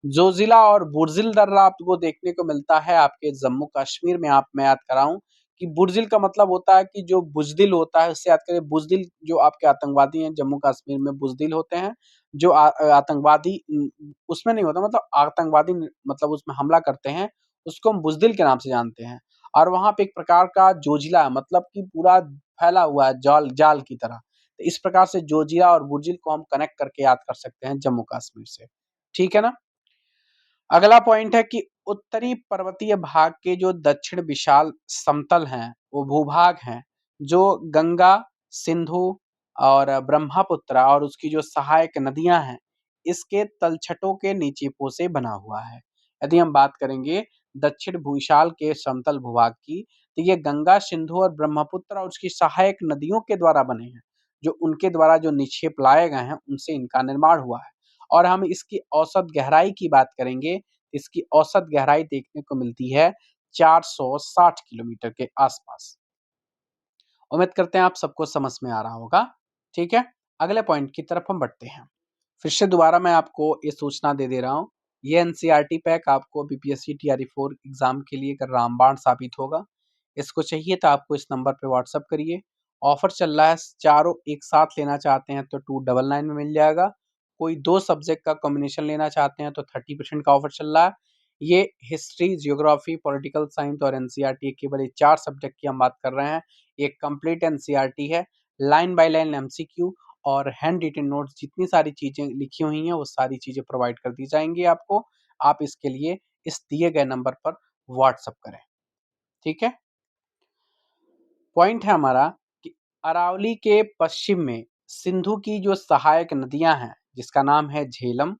जोजिला और बुर्जिल दर्रा आपको देखने को मिलता है आपके जम्मू कश्मीर में। आप मैं याद कराऊं कि बुर्जिल का मतलब होता है कि जो बुजदिल होता है, उससे याद करें बुजदिल जो आपके आतंकवादी हैं जम्मू कश्मीर में, बुजदिल होते हैं जो आतंकवादी उसमें नहीं होता, मतलब आतंकवादी मतलब उसमें हमला करते हैं, उसको हम बुजदिल के नाम से जानते हैं। और वहां पे एक प्रकार का जोजिला है, मतलब कि पूरा फैला हुआ है जाल जाल की तरह। तो इस प्रकार से जोजिला और बुर्जिल को हम कनेक्ट करके याद कर सकते हैं जम्मू कश्मीर से। ठीक है ना। अगला पॉइंट है कि उत्तरी पर्वतीय भाग के जो दक्षिण विशाल समतल हैं, वो भूभाग हैं, जो गंगा, सिंधु और ब्रह्मपुत्र और उसकी जो सहायक नदियां हैं, इसके तलछटों के नीचेपों से बना हुआ है। यदि हम बात करेंगे दक्षिण भूविशाल के समतल भूभाग की, तो ये गंगा, सिंधु और ब्रह्मपुत्र और उसकी सहायक नदियों के द्वारा बने हैं, जो उनके द्वारा जो निक्षेप लाए गए हैं, उनसे इनका निर्माण हुआ है। और हम इसकी औसत गहराई की बात करेंगे, इसकी औसत गहराई देखने को मिलती है 460 किलोमीटर के आसपास। उम्मीद करते हैं आप सबको समझ में आ रहा होगा। ठीक है, अगले पॉइंट की तरफ हम बढ़ते हैं। फिर से दोबारा मैं आपको ये सूचना दे दे रहा हूँ, ये एनसीईआरटी पैक आपको बीपीएससी टीआरई 4 एग्जाम के लिए एक रामबाण साबित होगा। इसको चाहिए तो आपको इस नंबर पे व्हाट्सअप करिए। ऑफर चल रहा है, चारों एक साथ लेना चाहते हैं तो 299 में मिल जाएगा। कोई दो सब्जेक्ट का कॉम्बिनेशन लेना चाहते हैं तो 30% का ऑफर चल रहा है। ये हिस्ट्री, जियोग्राफी, पॉलिटिकल साइंस और एनसीईआरटी केवल ये 4 सब्जेक्ट की हम बात कर रहे हैं। ये कंप्लीट एनसीईआरटी है, लाइन बाय लाइन एमसीक्यू और हैंड रिटन नोट्स, जितनी सारी चीजें लिखी हुई हैं वो सारी चीजें प्रोवाइड कर दी जाएंगी आपको। आप इसके लिए इस दिए गए नंबर पर व्हाट्सअप करें। ठीक है। पॉइंट है हमारा कि अरावली के पश्चिम में सिंधु की जो सहायक नदियां हैं, जिसका नाम है झेलम,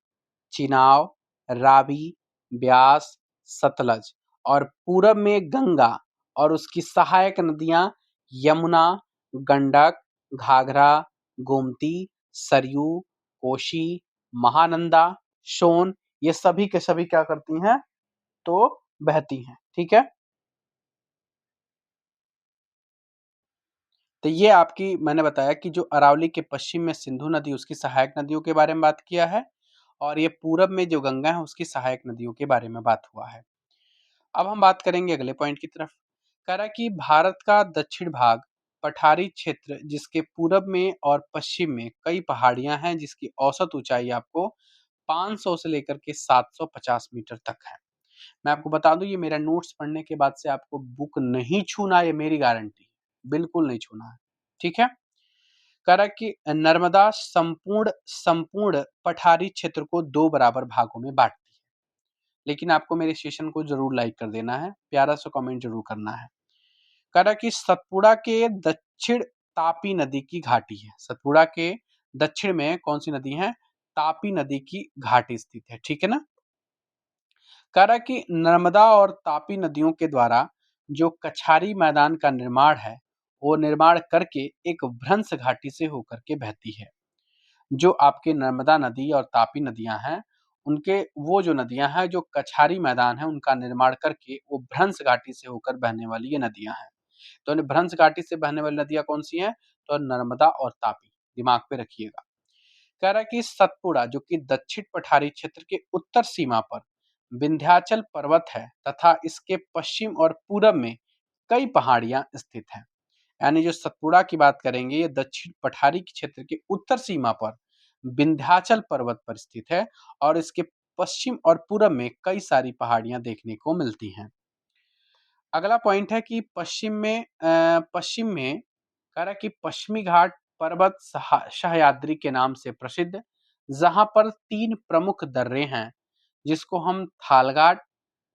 चिनाव, रावी, ब्यास, सतलज, और पूरब में गंगा और उसकी सहायक नदियां यमुना, गंडक, घाघरा, गोमती, सरयू, कोशी, महानंदा, सोन, ये सभी के सभी क्या करती हैं, तो बहती हैं। ठीक है। तो ये आपकी मैंने बताया कि जो अरावली के पश्चिम में सिंधु नदी, उसकी सहायक नदियों के बारे में बात किया है, और ये पूरब में जो गंगा है उसकी सहायक नदियों के बारे में बात हुआ है। अब हम बात करेंगे अगले पॉइंट की तरफ। कह रहा है कि भारत का दक्षिण भाग पठारी क्षेत्र, जिसके पूरब में और पश्चिम में कई पहाड़ियां हैं, जिसकी औसत ऊंचाई आपको 500 से लेकर के 750 मीटर तक है। मैं आपको बता दूं, ये मेरा नोट्स पढ़ने के बाद से आपको बुक नहीं छूना, ये मेरी गारंटी, बिल्कुल नहीं छूना है। ठीक है। कह रहा है कि नर्मदा संपूर्ण संपूर्ण पठारी क्षेत्र को दो बराबर भागों में बांटती है। लेकिन आपको मेरे सेशन को जरूर लाइक कर देना है, प्यारा सा कमेंट जरूर करना है। कह रहा है कि सतपुड़ा के दक्षिण तापी नदी की घाटी है। सतपुड़ा के दक्षिण में कौन सी नदी है, तापी नदी की घाटी स्थित है। ठीक है ना। कह रहा है कि नर्मदा और तापी नदियों के द्वारा जो कछारी मैदान का निर्माण है, वो निर्माण करके एक भ्रंश घाटी से होकर के बहती है। जो आपके नर्मदा नदी और तापी नदियां हैं, उनके वो जो नदियां हैं, जो कछारी मैदान है, उनका निर्माण करके वो भ्रंश घाटी से होकर बहने वाली ये नदियां हैं। तो भ्रंश घाटी से बहने वाली नदियां कौन सी हैं, तो नर्मदा और तापी, दिमाग पे रखिएगा। कह रहा है कि सतपुड़ा जो कि दक्षिण पठारी क्षेत्र के उत्तर सीमा पर विंध्याचल पर्वत है, तथा इसके पश्चिम और पूरब में कई पहाड़ियां स्थित हैं। यानी जो सतपुड़ा की बात करेंगे, ये दक्षिण पठारी क्षेत्र के उत्तर सीमा पर विंध्याचल पर्वत पर स्थित है, और इसके पश्चिम और पूरब में कई सारी पहाड़ियां देखने को मिलती हैं। अगला पॉइंट है कि पश्चिम में कह रहा है कि पश्चिमी घाट पर्वत सह्याद्री के नाम से प्रसिद्ध, जहां पर तीन प्रमुख दर्रे हैं, जिसको हम थालघाट,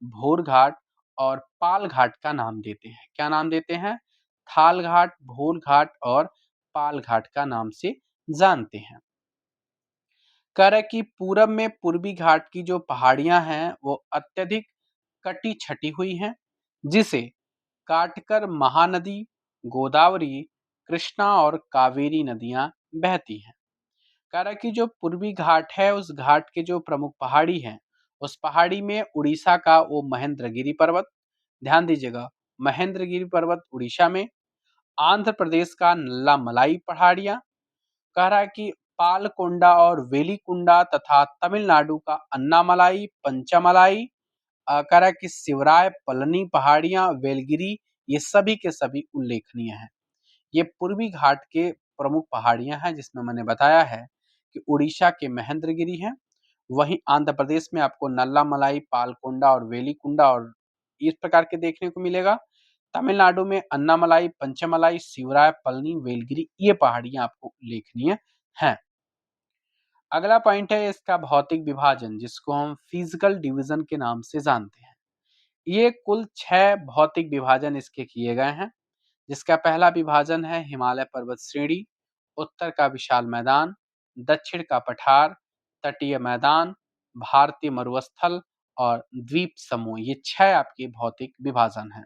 भोरघाट और पालघाट का नाम देते हैं। क्या नाम देते हैं, थालघाट, भोरघाट और पालघाट का नाम से जानते हैं। कह रहा है कि पूरब में पूर्वी घाट की जो पहाड़ियां हैं, वो अत्यधिक कटी छटी हुई हैं, जिसे काटकर महानदी, गोदावरी, कृष्णा और कावेरी नदियां बहती हैं। कह रहा है कि जो पूर्वी घाट है उस घाट के जो प्रमुख पहाड़ी हैं, उस पहाड़ी में उड़ीसा का वो महेंद्रगिरी पर्वत, ध्यान दीजिएगा, महेंद्रगिरी पर्वत उड़ीसा में, आंध्र प्रदेश का नल्लामलाई पहाड़ियां, कह रहा है कि पालकोंडा और वेलिकुंडा तथा तमिलनाडु का अन्नामलाई, पंचामलाई, कह रहा है कि शिवराय पलनी पहाड़ियां, वेलगिरी, ये सभी के सभी उल्लेखनीय हैं। ये पूर्वी घाट के प्रमुख पहाड़ियां हैं जिसमें मैंने बताया है कि उड़ीसा के महेंद्रगिरी हैं, वहीं आंध्र प्रदेश में आपको नल्लामलाई, पालकोंडा और वेलिकुंडा और इस प्रकार के देखने को मिलेगा। तमिलनाडु में अन्नामलाई, पंचमलाई, शिवराय पलनी, वेलगिरी, ये पहाड़ियां आपको उल्लेखनीय हैं। अगला पॉइंट है इसका भौतिक विभाजन, जिसको हम फिजिकल डिवीजन के नाम से जानते हैं। ये कुल 6 भौतिक विभाजन इसके किए गए हैं, जिसका पहला विभाजन है हिमालय पर्वत श्रेणी, उत्तर का विशाल मैदान, दक्षिण का पठार, तटीय मैदान, भारतीय मरुस्थल और द्वीप समूह, ये 6 आपके भौतिक विभाजन हैं।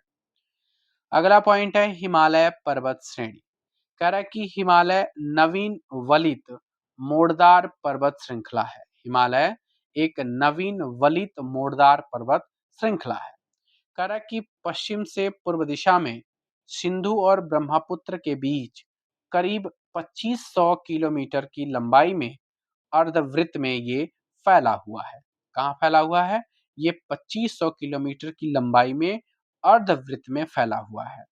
अगला पॉइंट है हिमालय पर्वत श्रेणी। कह रहा है कि हिमालय नवीन वलित मोड़दार पर्वत श्रृंखला है। हिमालय एक नवीन वलित मोड़दार पर्वत श्रृंखला है। कह रहा है कि पश्चिम से पूर्व दिशा में सिंधु और ब्रह्मपुत्र के बीच करीब 2500 किलोमीटर की लंबाई में अर्धवृत्त में ये फैला हुआ है। कहाँ फैला हुआ है? ये 2500 किलोमीटर की लंबाई में अर्धवृत्त में फैला हुआ है।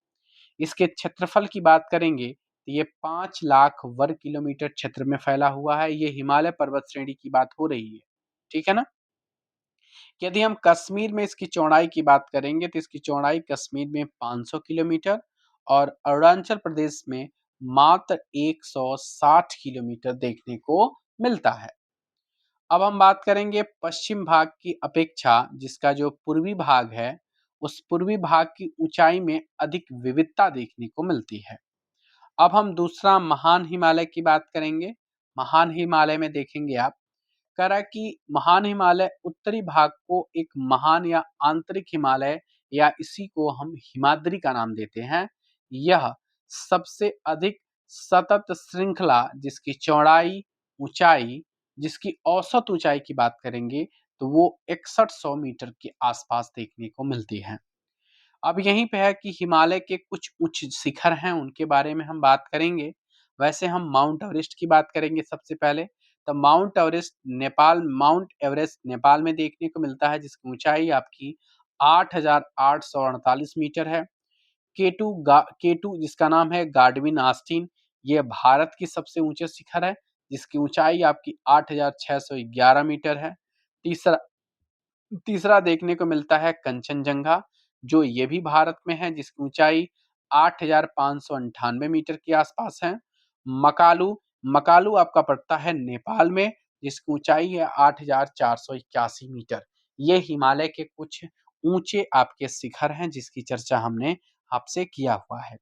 इसके क्षेत्रफल की बात करेंगे तो ये 5 लाख वर्ग किलोमीटर क्षेत्र में फैला हुआ है। ये हिमालय पर्वत श्रेणी की बात हो रही है, ठीक है ना। यदि हम कश्मीर में इसकी चौड़ाई की बात करेंगे तो इसकी चौड़ाई कश्मीर में 500 किलोमीटर और अरुणाचल प्रदेश में मात्र 160 किलोमीटर देखने को मिलता है। अब हम बात करेंगे पश्चिम भाग की अपेक्षा, जिसका जो पूर्वी भाग है उस पूर्वी भाग की ऊंचाई में अधिक विविधता देखने को मिलती है। अब हम दूसरा महान हिमालय की बात करेंगे। महान हिमालय में देखेंगे आप, कह रहा है कि महान हिमालय उत्तरी भाग को एक महान या आंतरिक हिमालय या इसी को हम हिमाद्री का नाम देते हैं। यह सबसे अधिक सतत श्रृंखला जिसकी चौड़ाई, ऊंचाई, जिसकी औसत ऊंचाई की बात करेंगे तो वो 6100 मीटर के आसपास देखने को मिलती है। अब यहीं पे है कि हिमालय के कुछ उच्च शिखर हैं, उनके बारे में हम बात करेंगे। वैसे हम माउंट एवरेस्ट की बात करेंगे सबसे पहले। तो माउंट एवरेस्ट नेपाल में देखने को मिलता है, जिसकी ऊंचाई आपकी 8,848 मीटर है। केटू जिसका नाम है गाडविन आस्टीन, ये भारत की सबसे ऊंचे शिखर है, जिसकी ऊंचाई आपकी 8,611 मीटर है। तीसरा तीसरा देखने को मिलता है कंचनजंगा, जो ये भी भारत में है, जिसकी ऊंचाई 8,598 मीटर के आसपास है। मकालू मकालू आपका पड़ता है नेपाल में, जिसकी ऊंचाई है 8,481 मीटर। ये हिमालय के कुछ ऊंचे आपके शिखर हैं जिसकी चर्चा हमने आपसे किया हुआ है।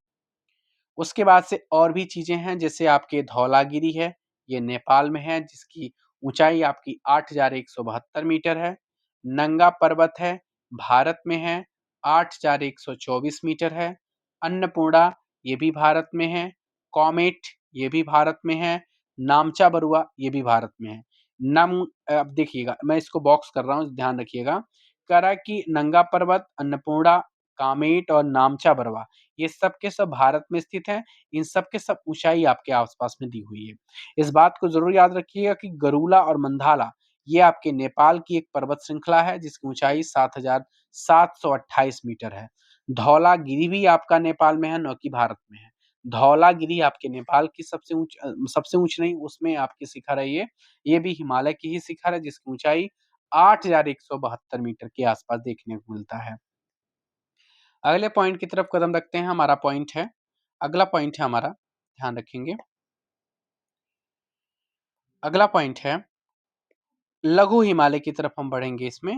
उसके बाद से और भी चीजें हैं, जैसे आपके धौलागिरी है, ये नेपाल में है, जिसकी ऊंचाई आपकी 8,172 मीटर है। नंगा पर्वत है, भारत में है, 8,124 मीटर है। अन्नपूर्णा, ये भी भारत में है। कॉमेट, ये भी भारत में है। नामचा बरुआ, ये भी भारत में है। नम अब देखिएगा, मैं इसको बॉक्स कर रहा हूँ, ध्यान रखिएगा। कह रहा है कि नंगा पर्वत, अन्नपूर्णा, कामेट और नामचा बरवा, ये सब के सब भारत में स्थित हैं। इन सब के सब ऊंचाई आपके आसपास में दी हुई है। इस बात को जरूर याद रखिएगा कि गरुला और मंधाला, ये आपके नेपाल की एक पर्वत श्रृंखला है जिसकी ऊंचाई 7,728 मीटर है। धौलागिरी भी आपका नेपाल में है, न कि भारत में है। धौलागिरी आपके नेपाल की सबसे ऊंच नहीं, उसमें आपकी शिखर है ये भी हिमालय की ही शिखर है, जिसकी ऊंचाई 8,172 मीटर के आसपास देखने को मिलता है। अगले पॉइंट की तरफ कदम रखते हैं। हमारा पॉइंट है, अगला पॉइंट है हमारा, ध्यान रखेंगे। अगला पॉइंट है लघु हिमालय की तरफ हम बढ़ेंगे इसमें।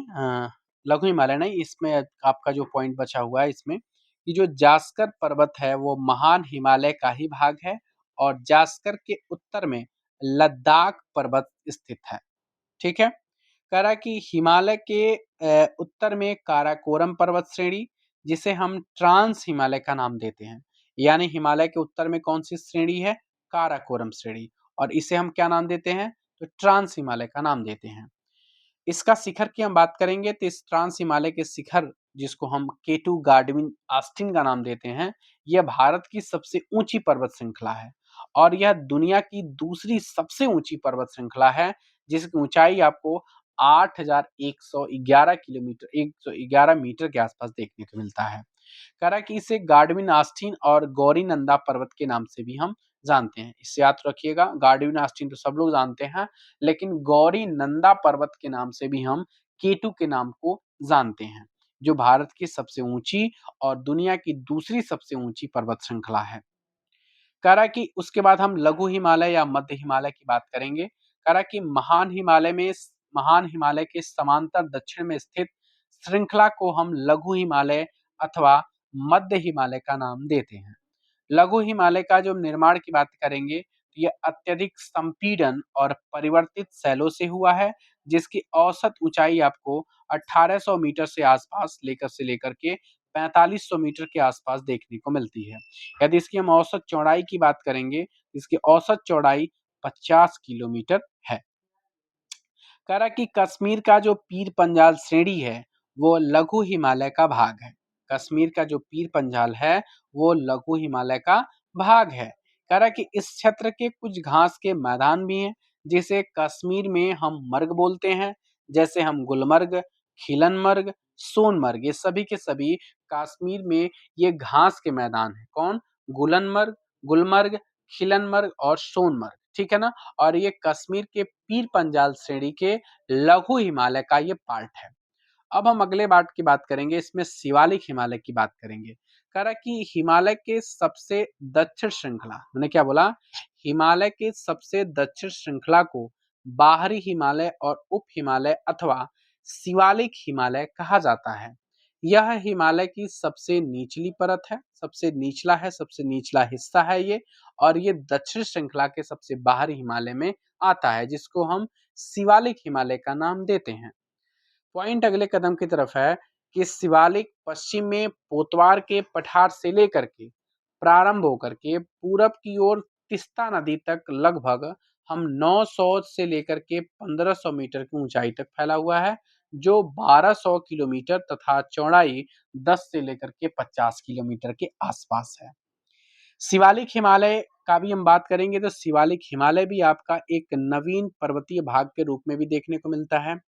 लघु हिमालय नहीं, इसमें आपका जो पॉइंट बचा हुआ है इसमें कि जो जास्कर पर्वत है वो महान हिमालय का ही भाग है और जास्कर के उत्तर में लद्दाख पर्वत स्थित है, ठीक है। कह रहा है कि हिमालय के उत्तर में काराकोरम पर्वत श्रेणी, जिसे हम ट्रांस हिमालय का नाम देते हैं, यानी हिमालय के उत्तर में कौन सी श्रेणी है? काराकोरम श्रेणी। और इसे हम क्या नाम देते हैं, तो ट्रांस हिमालय का नाम देते हैं। इसका शिखर की हम बात करेंगे तो इस ट्रांस हिमालय के शिखर, जिसको हम केटू गार्डविन आस्टिन का नाम देते हैं, यह भारत की सबसे ऊंची पर्वत श्रृंखला है और यह दुनिया की दूसरी सबसे ऊंची पर्वत श्रृंखला है, जिसकी ऊंचाई आपको 8,111 किलोमीटर 111 मीटर के आसपास देखने को मिलता है। कह रहा है कि इसे गार्डविन आस्टीन और गौरी नंदा पर्वत के नाम से भी हम जानते हैं। इससे याद रखिएगा, गार्डविन आस्टीन तो सब लोग जानते हैं, लेकिन गौरी नंदा पर्वत के नाम से भी हम केटू के नाम को जानते हैं, जो भारत की सबसे ऊंची और दुनिया की दूसरी सबसे ऊंची पर्वत श्रृंखला है। कह रहा है कि उसके बाद हम लघु हिमालय या मध्य हिमालय की बात करेंगे। कह रहा है कि महान हिमालय के समांतर दक्षिण में स्थित श्रृंखला को हम लघु हिमालय अथवा मध्य हिमालय का नाम देते हैं। लघु हिमालय का जो निर्माण की बात करेंगे तो यह अत्यधिक संपीड़न और परिवर्तित शैलों से हुआ है, जिसकी औसत ऊंचाई आपको 1800 मीटर से लेकर के 4500 मीटर के आसपास देखने को मिलती है। यदि इसकी हम औसत चौड़ाई की बात करेंगे, इसकी औसत चौड़ाई 50 किलोमीटर है। कह रहा कि कश्मीर का जो पीर पंजाल श्रेणी है, वो लघु हिमालय का भाग है। कश्मीर का जो पीर पंजाल है, वो लघु हिमालय का भाग है। कह रहा कि इस क्षेत्र के कुछ घास के मैदान भी हैं, जिसे कश्मीर में हम मर्ग बोलते हैं। जैसे हम गुलमर्ग, खिलनमर्ग, सोनमर्ग, ये सभी के सभी कश्मीर में ये घास के मैदान हैं। कौन? गुलनमर्ग, गुलमर्ग, खिलनमर्ग और सोनमर्ग, ठीक है ना। और ये कश्मीर के पीर पंजाल श्रेणी के लघु हिमालय का ये पार्ट है। अब हम अगले पार्ट की बात करेंगे, इसमें शिवालिक हिमालय की बात करेंगे। कह रहा कि हिमालय के सबसे दक्षिण श्रृंखला, मैंने क्या बोला, हिमालय के सबसे दक्षिण श्रृंखला को बाहरी हिमालय और उप हिमालय अथवा शिवालिक हिमालय कहा जाता है। यह हिमालय की सबसे निचली परत है, सबसे निचला हिस्सा है ये, और ये दक्षिण श्रृंखला के सबसे बाहरी हिमालय में आता है, जिसको हम शिवालिक हिमालय का नाम देते हैं। पॉइंट अगले कदम की तरफ है कि शिवालिक पश्चिम में पोतवार के पठार से लेकर के प्रारंभ होकर के पूरब की ओर तिस्ता नदी तक लगभग हम 900 से लेकर के 1500 मीटर की ऊंचाई तक फैला हुआ है, जो 1200 किलोमीटर तथा चौड़ाई 10 से लेकर के 50 किलोमीटर के आसपास है। शिवालिक हिमालय का भी हम बात करेंगे तो शिवालिक हिमालय भी आपका एक नवीन पर्वतीय भाग के रूप में भी देखने को मिलता है।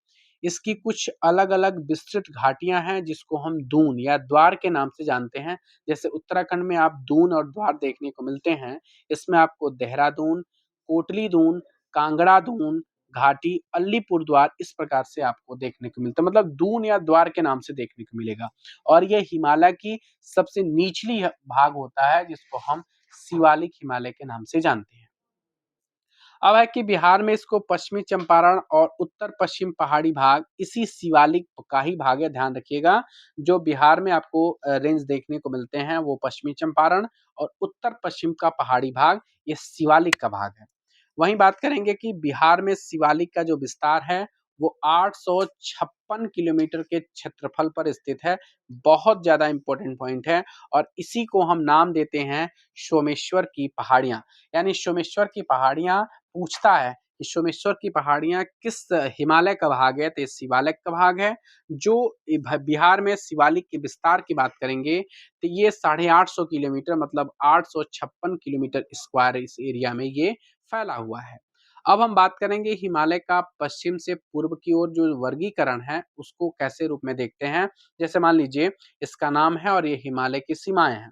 इसकी कुछ अलग-अलग विस्तृत घाटियां हैं, जिसको हम दून या द्वार के नाम से जानते हैं। जैसे उत्तराखंड में आप दून और द्वार देखने को मिलते हैं। इसमें आपको देहरादून, कोटली दून, कांगड़ा दून घाटी, अलीपुर द्वार, इस प्रकार से आपको देखने को मिलता है। मतलब दून या द्वार के नाम से देखने को मिलेगा। और ये हिमालय की सबसे निचली भाग होता है, जिसको हम शिवालिक हिमालय के नाम से जानते हैं। अब है कि बिहार में इसको पश्चिमी चंपारण और उत्तर पश्चिम पहाड़ी भाग इसी शिवालिक का ही भाग है, ध्यान रखिएगा। जो बिहार में आपको रेंज देखने को मिलते हैं, वो पश्चिमी चंपारण और उत्तर पश्चिम का पहाड़ी भाग, ये शिवालिक का भाग है। वहीं बात करेंगे कि बिहार में शिवालिक का जो विस्तार है, वो 856 किलोमीटर के क्षेत्रफल पर स्थित है। बहुत ज्यादा इंपॉर्टेंट पॉइंट है। और इसी को हम नाम देते हैं सोमेश्वर की पहाड़ियां। यानी सोमेश्वर की पहाड़ियां पूछता है कि सोमेश्वर की पहाड़ियां किस हिमालय का भाग है, तो शिवालिक का भाग है। जो बिहार में शिवालिक के विस्तार की बात करेंगे तो ये 850 किलोमीटर, मतलब 856 किलोमीटर स्क्वायर इस एरिया में ये फैला हुआ है। अब हम बात करेंगे हिमालय का पश्चिम से पूर्व की ओर जो वर्गीकरण है, उसको कैसे रूप में देखते हैं। जैसे मान लीजिए इसका नाम है और ये हिमालय की सीमाएं हैं।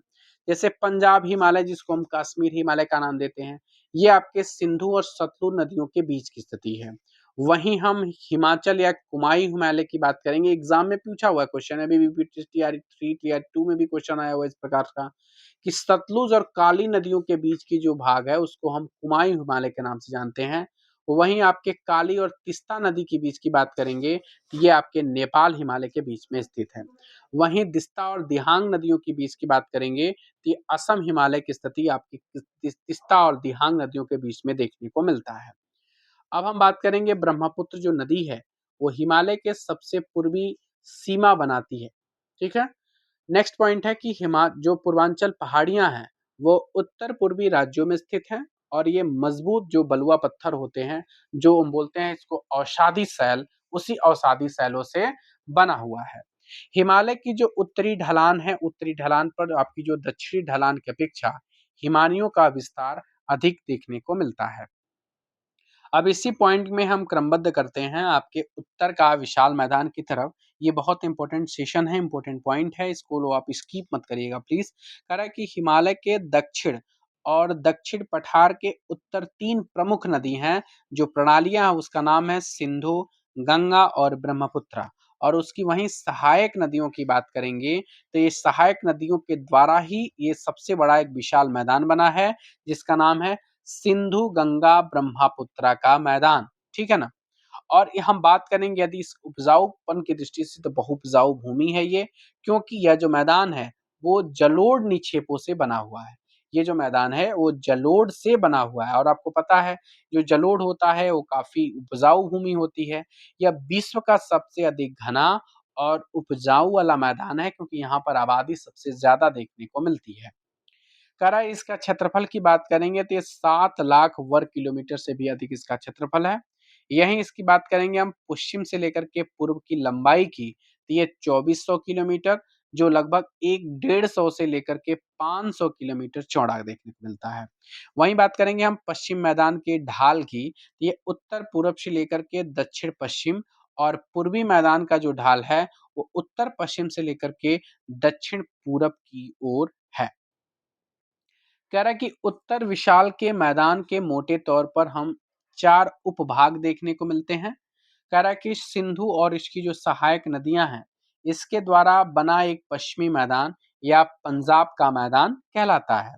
जैसे पंजाब हिमालय, जिसको हम कश्मीर हिमालय का नाम देते हैं, ये आपके सिंधु और सतलुज नदियों के बीच की स्थिति है। वहीं हम हिमाचल या कुमाई हिमालय की बात करेंगे। एग्जाम में पूछा हुआ क्वेश्चन है, अभी टीआर 3 टीआर 2 में भी क्वेश्चन आया हुआ इस प्रकार का, कि सतलुज और काली नदियों के बीच की जो भाग है, उसको हम कुमाई हिमालय के नाम से जानते हैं। वहीं आपके काली और तिस्ता नदी के बीच की बात करेंगे तो ये आपके नेपाल हिमालय के बीच में स्थित है। वहीं दिस्ता और दिहांग नदियों के बीच की बात करेंगे तो ये असम हिमालय की स्थिति आपकी तिस्ता और दिहांग नदियों के बीच में देखने को मिलता है। अब हम बात करेंगे ब्रह्मपुत्र जो नदी है, वो हिमालय के सबसे पूर्वी सीमा बनाती है, ठीक है। नेक्स्ट पॉइंट है कि हिमा जो पूर्वांचल पहाड़ियां हैं, वो उत्तर पूर्वी राज्यों में स्थित हैं। और ये मजबूत जो बलुआ पत्थर होते हैं, जो हम बोलते हैं इसको अवसादी शैल, उसी अवसादी शैलों से बना हुआ है। हिमालय की जो उत्तरी ढलान है, उत्तरी ढलान पर आपकी जो दक्षिणी ढलान की अपेक्षा हिमानियों का विस्तार अधिक देखने को मिलता है। अब इसी पॉइंट में हम क्रमबद्ध करते हैं आपके उत्तर का विशाल मैदान की तरफ। ये बहुत इंपॉर्टेंट सेशन है, इंपॉर्टेंट पॉइंट है, इसको लो आप स्किप मत करिएगा प्लीज। कह रहा है कि हिमालय के दक्षिण और दक्षिण पठार के उत्तर तीन प्रमुख नदी हैं, जो प्रणालियां हैं उसका नाम है सिंधु, गंगा और ब्रह्मपुत्र। और उसकी वहीं सहायक नदियों की बात करेंगे तो ये सहायक नदियों के द्वारा ही ये सबसे बड़ा एक विशाल मैदान बना है, जिसका नाम है सिंधु गंगा ब्रह्मपुत्र का मैदान। ठीक है ना। और ये हम बात करेंगे यदि इस उपजाऊपन की दृष्टि से तो बहुउपजाऊ भूमि है ये, क्योंकि यह जो मैदान है वो जलोढ़ निक्षेपों से बना हुआ है। ये जो मैदान है वो जलोढ़ से बना हुआ है, और आपको पता है जो जलोढ़ होता है वो काफी उपजाऊ भूमि होती है। यह विश्व का सबसे अधिक घना और उपजाऊ वाला मैदान है, क्योंकि यहाँ पर आबादी सबसे ज्यादा देखने को मिलती है। करा इसका क्षेत्रफल की बात करेंगे तो ये 7 लाख वर्ग किलोमीटर से भी अधिक इसका क्षेत्रफल है। यहीं इसकी बात करेंगे हम पश्चिम से लेकर के पूर्व की लंबाई की, तो ये 2400 किलोमीटर, जो लगभग 150 से लेकर के 500 किलोमीटर चौड़ा देखने को मिलता है। वहीं बात करेंगे हम पश्चिम मैदान के ढाल की, तो ये उत्तर पूर्व से लेकर के दक्षिण पश्चिम, और पूर्वी मैदान का जो ढाल है वो उत्तर पश्चिम से लेकर के दक्षिण पूरब की ओर है। कह रहा है कि उत्तर विशाल के मैदान के मोटे तौर पर हम 4 उपभाग देखने को मिलते हैं। कह रहा है कि सिंधु और इसकी जो सहायक नदियां हैं, इसके द्वारा बना एक पश्चिमी मैदान या पंजाब का मैदान कहलाता है।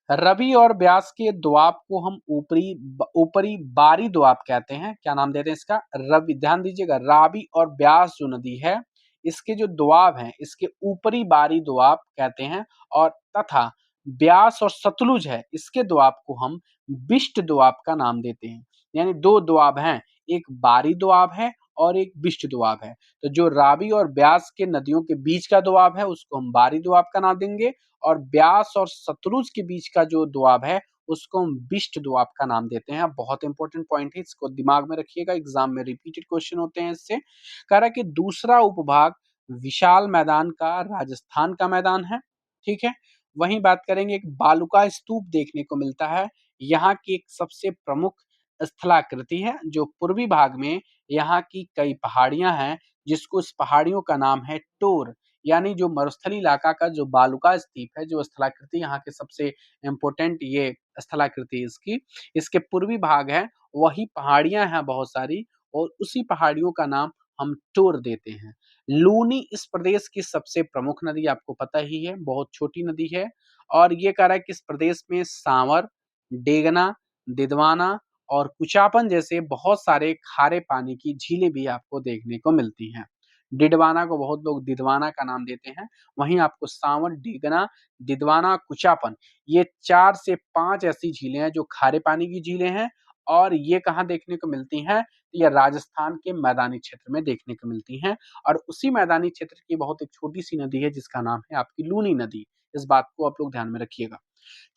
रवि और ब्यास के दोआब को हम ऊपरी बारी दोआब कहते हैं। क्या नाम देते हैं इसका? रवि। ध्यान दीजिएगा, रावी और ब्यास जो नदी है, इसके जो दोआब हैं इसके ऊपरी बारी दोआब कहते हैं। और तथा ब्यास और सतलुज है, इसके दोआब को हम बिष्ट दोआब का नाम देते हैं। यानी दो दोआब हैं, एक बारी दोआब है और एक बिष्ट दोआब है। तो जो रावी और ब्यास के नदियों के बीच का दोआब है उसको हम बारी दोआब का नाम देंगे, और ब्यास और सतलुज के बीच का जो दोआब है उसको हम बिष्ट दोआब का नाम देते हैं। बहुत इंपॉर्टेंट पॉइंट है, इसको दिमाग में रखिएगा, एग्जाम में रिपीटेड क्वेश्चन होते हैं इससे। कह रहा है कि दूसरा उपभाग विशाल मैदान का राजस्थान का मैदान है। ठीक है। वहीं बात करेंगे, एक बालुका स्तूप देखने को मिलता है, यहाँ की एक सबसे प्रमुख स्थलाकृति है, जो पूर्वी भाग में यहाँ की कई पहाड़ियां हैं, जिसको इस पहाड़ियों का नाम है टोर। यानी जो मरुस्थली इलाका का जो बालुका स्तूप है, जो स्थलाकृति यहाँ के सबसे इम्पोर्टेंट ये स्थलाकृति इसकी, इसके पूर्वी भाग है, वही पहाड़ियां हैं बहुत सारी, और उसी पहाड़ियों का नाम हम टोर देते हैं। लूनी इस प्रदेश की सबसे प्रमुख नदी, आपको पता ही है, बहुत छोटी नदी है। और ये कह रहा है कि इस प्रदेश में सांवर, डेगना, दिदवाना और कुचापन जैसे बहुत सारे खारे पानी की झीलें भी आपको देखने को मिलती हैं। डिडवाना को बहुत लोग दिदवाना का नाम देते हैं। वहीं आपको सांवर, डेगना, दिदवाना, कुचापन, ये 4 से 5 ऐसी झीलें हैं जो खारे पानी की झीलें हैं। और ये कहाँ देखने को मिलती हैं? ये राजस्थान के मैदानी क्षेत्र में देखने को मिलती हैं। और उसी मैदानी क्षेत्र की बहुत एक छोटी सी नदी है जिसका नाम है आपकी लूनी नदी। इस बात को आप लोग ध्यान में रखिएगा।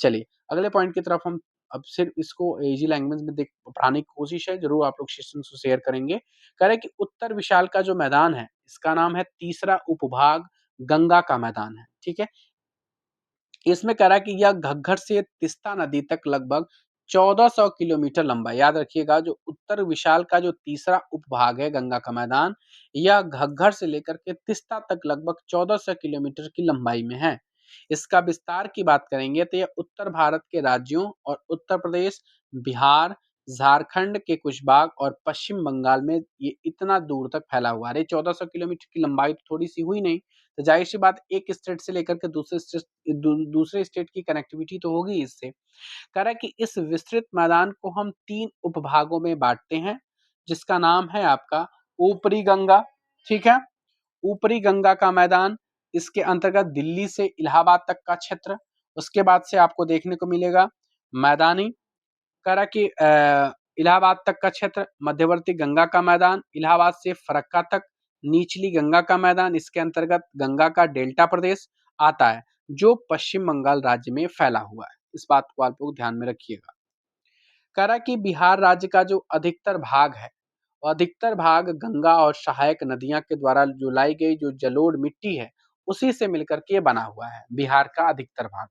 चलिए अगले पॉइंट की तरफ हम अब सिर्फ इसको इजी लैंग्वेज में देख पढ़ाने की कोशिश है, जरूर आप लोग सेशन को शेयर करेंगे। कह रहे हैं कि उत्तर विशाल का जो मैदान है इसका नाम है तीसरा उपभाग गंगा का मैदान है। ठीक है। इसमें कह रहा है कि यह घग्गर से तिस्ता नदी तक लगभग 1400 किलोमीटर लंबा है। याद रखिएगा, जो उत्तर विशाल का जो तीसरा उपभाग है गंगा का मैदान, यह घग्गर से लेकर के तिस्ता तक लगभग 1400 किलोमीटर की लंबाई में है। इसका विस्तार की बात करेंगे तो यह उत्तर भारत के राज्यों और उत्तर प्रदेश, बिहार, झारखंड के कुछ भाग और पश्चिम बंगाल में ये इतना दूर तक फैला हुआ है। 1400 किलोमीटर की लंबाई तो थोड़ी सी हुई नहीं, तो जाहिर सी बात, एक स्टेट से लेकर के दूसरे स्टेट की कनेक्टिविटी तो होगी इससे। कह रहा है कि इस विस्तृत मैदान को हम 3 उपभागों में बांटते हैं, जिसका नाम है आपका ऊपरी गंगा। ठीक है। ऊपरी गंगा का मैदान, इसके अंतर्गत दिल्ली से इलाहाबाद तक का क्षेत्र। उसके बाद से आपको देखने को मिलेगा मैदानी, कह रहा कि इलाहाबाद तक का क्षेत्र, मध्यवर्ती गंगा का मैदान, इलाहाबाद से फरक्का तक, निचली गंगा का मैदान, इसके अंतर्गत गंगा का डेल्टा प्रदेश आता है, जो पश्चिम बंगाल राज्य में फैला हुआ है। इस बात को आप लोग ध्यान में रखिएगा। कह रहा है कि बिहार राज्य का जो अधिकतर भाग है, वो अधिकतर भाग गंगा और सहायक नदियाँ के द्वारा जो लाई गई जो जलोढ़ मिट्टी है, उसी से मिलकर के ये बना हुआ है, बिहार का अधिकतर भाग।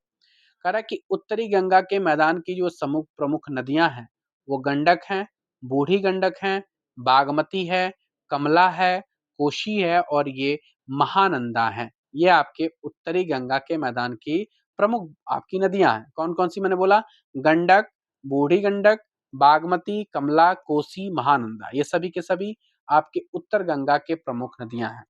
कह रहा है कि उत्तरी गंगा के मैदान की जो समूह प्रमुख नदियां हैं, वो गंडक हैं, बूढ़ी गंडक हैं, बागमती है, कमला है, कोशी है और ये महानंदा है। ये आपके उत्तरी गंगा के मैदान की प्रमुख आपकी नदियां हैं। कौन कौन सी मैंने बोला? गंडक, बूढ़ी गंडक, बागमती, कमला, कोसी, महानंदा, ये सभी के सभी आपके उत्तर गंगा के प्रमुख नदियां हैं।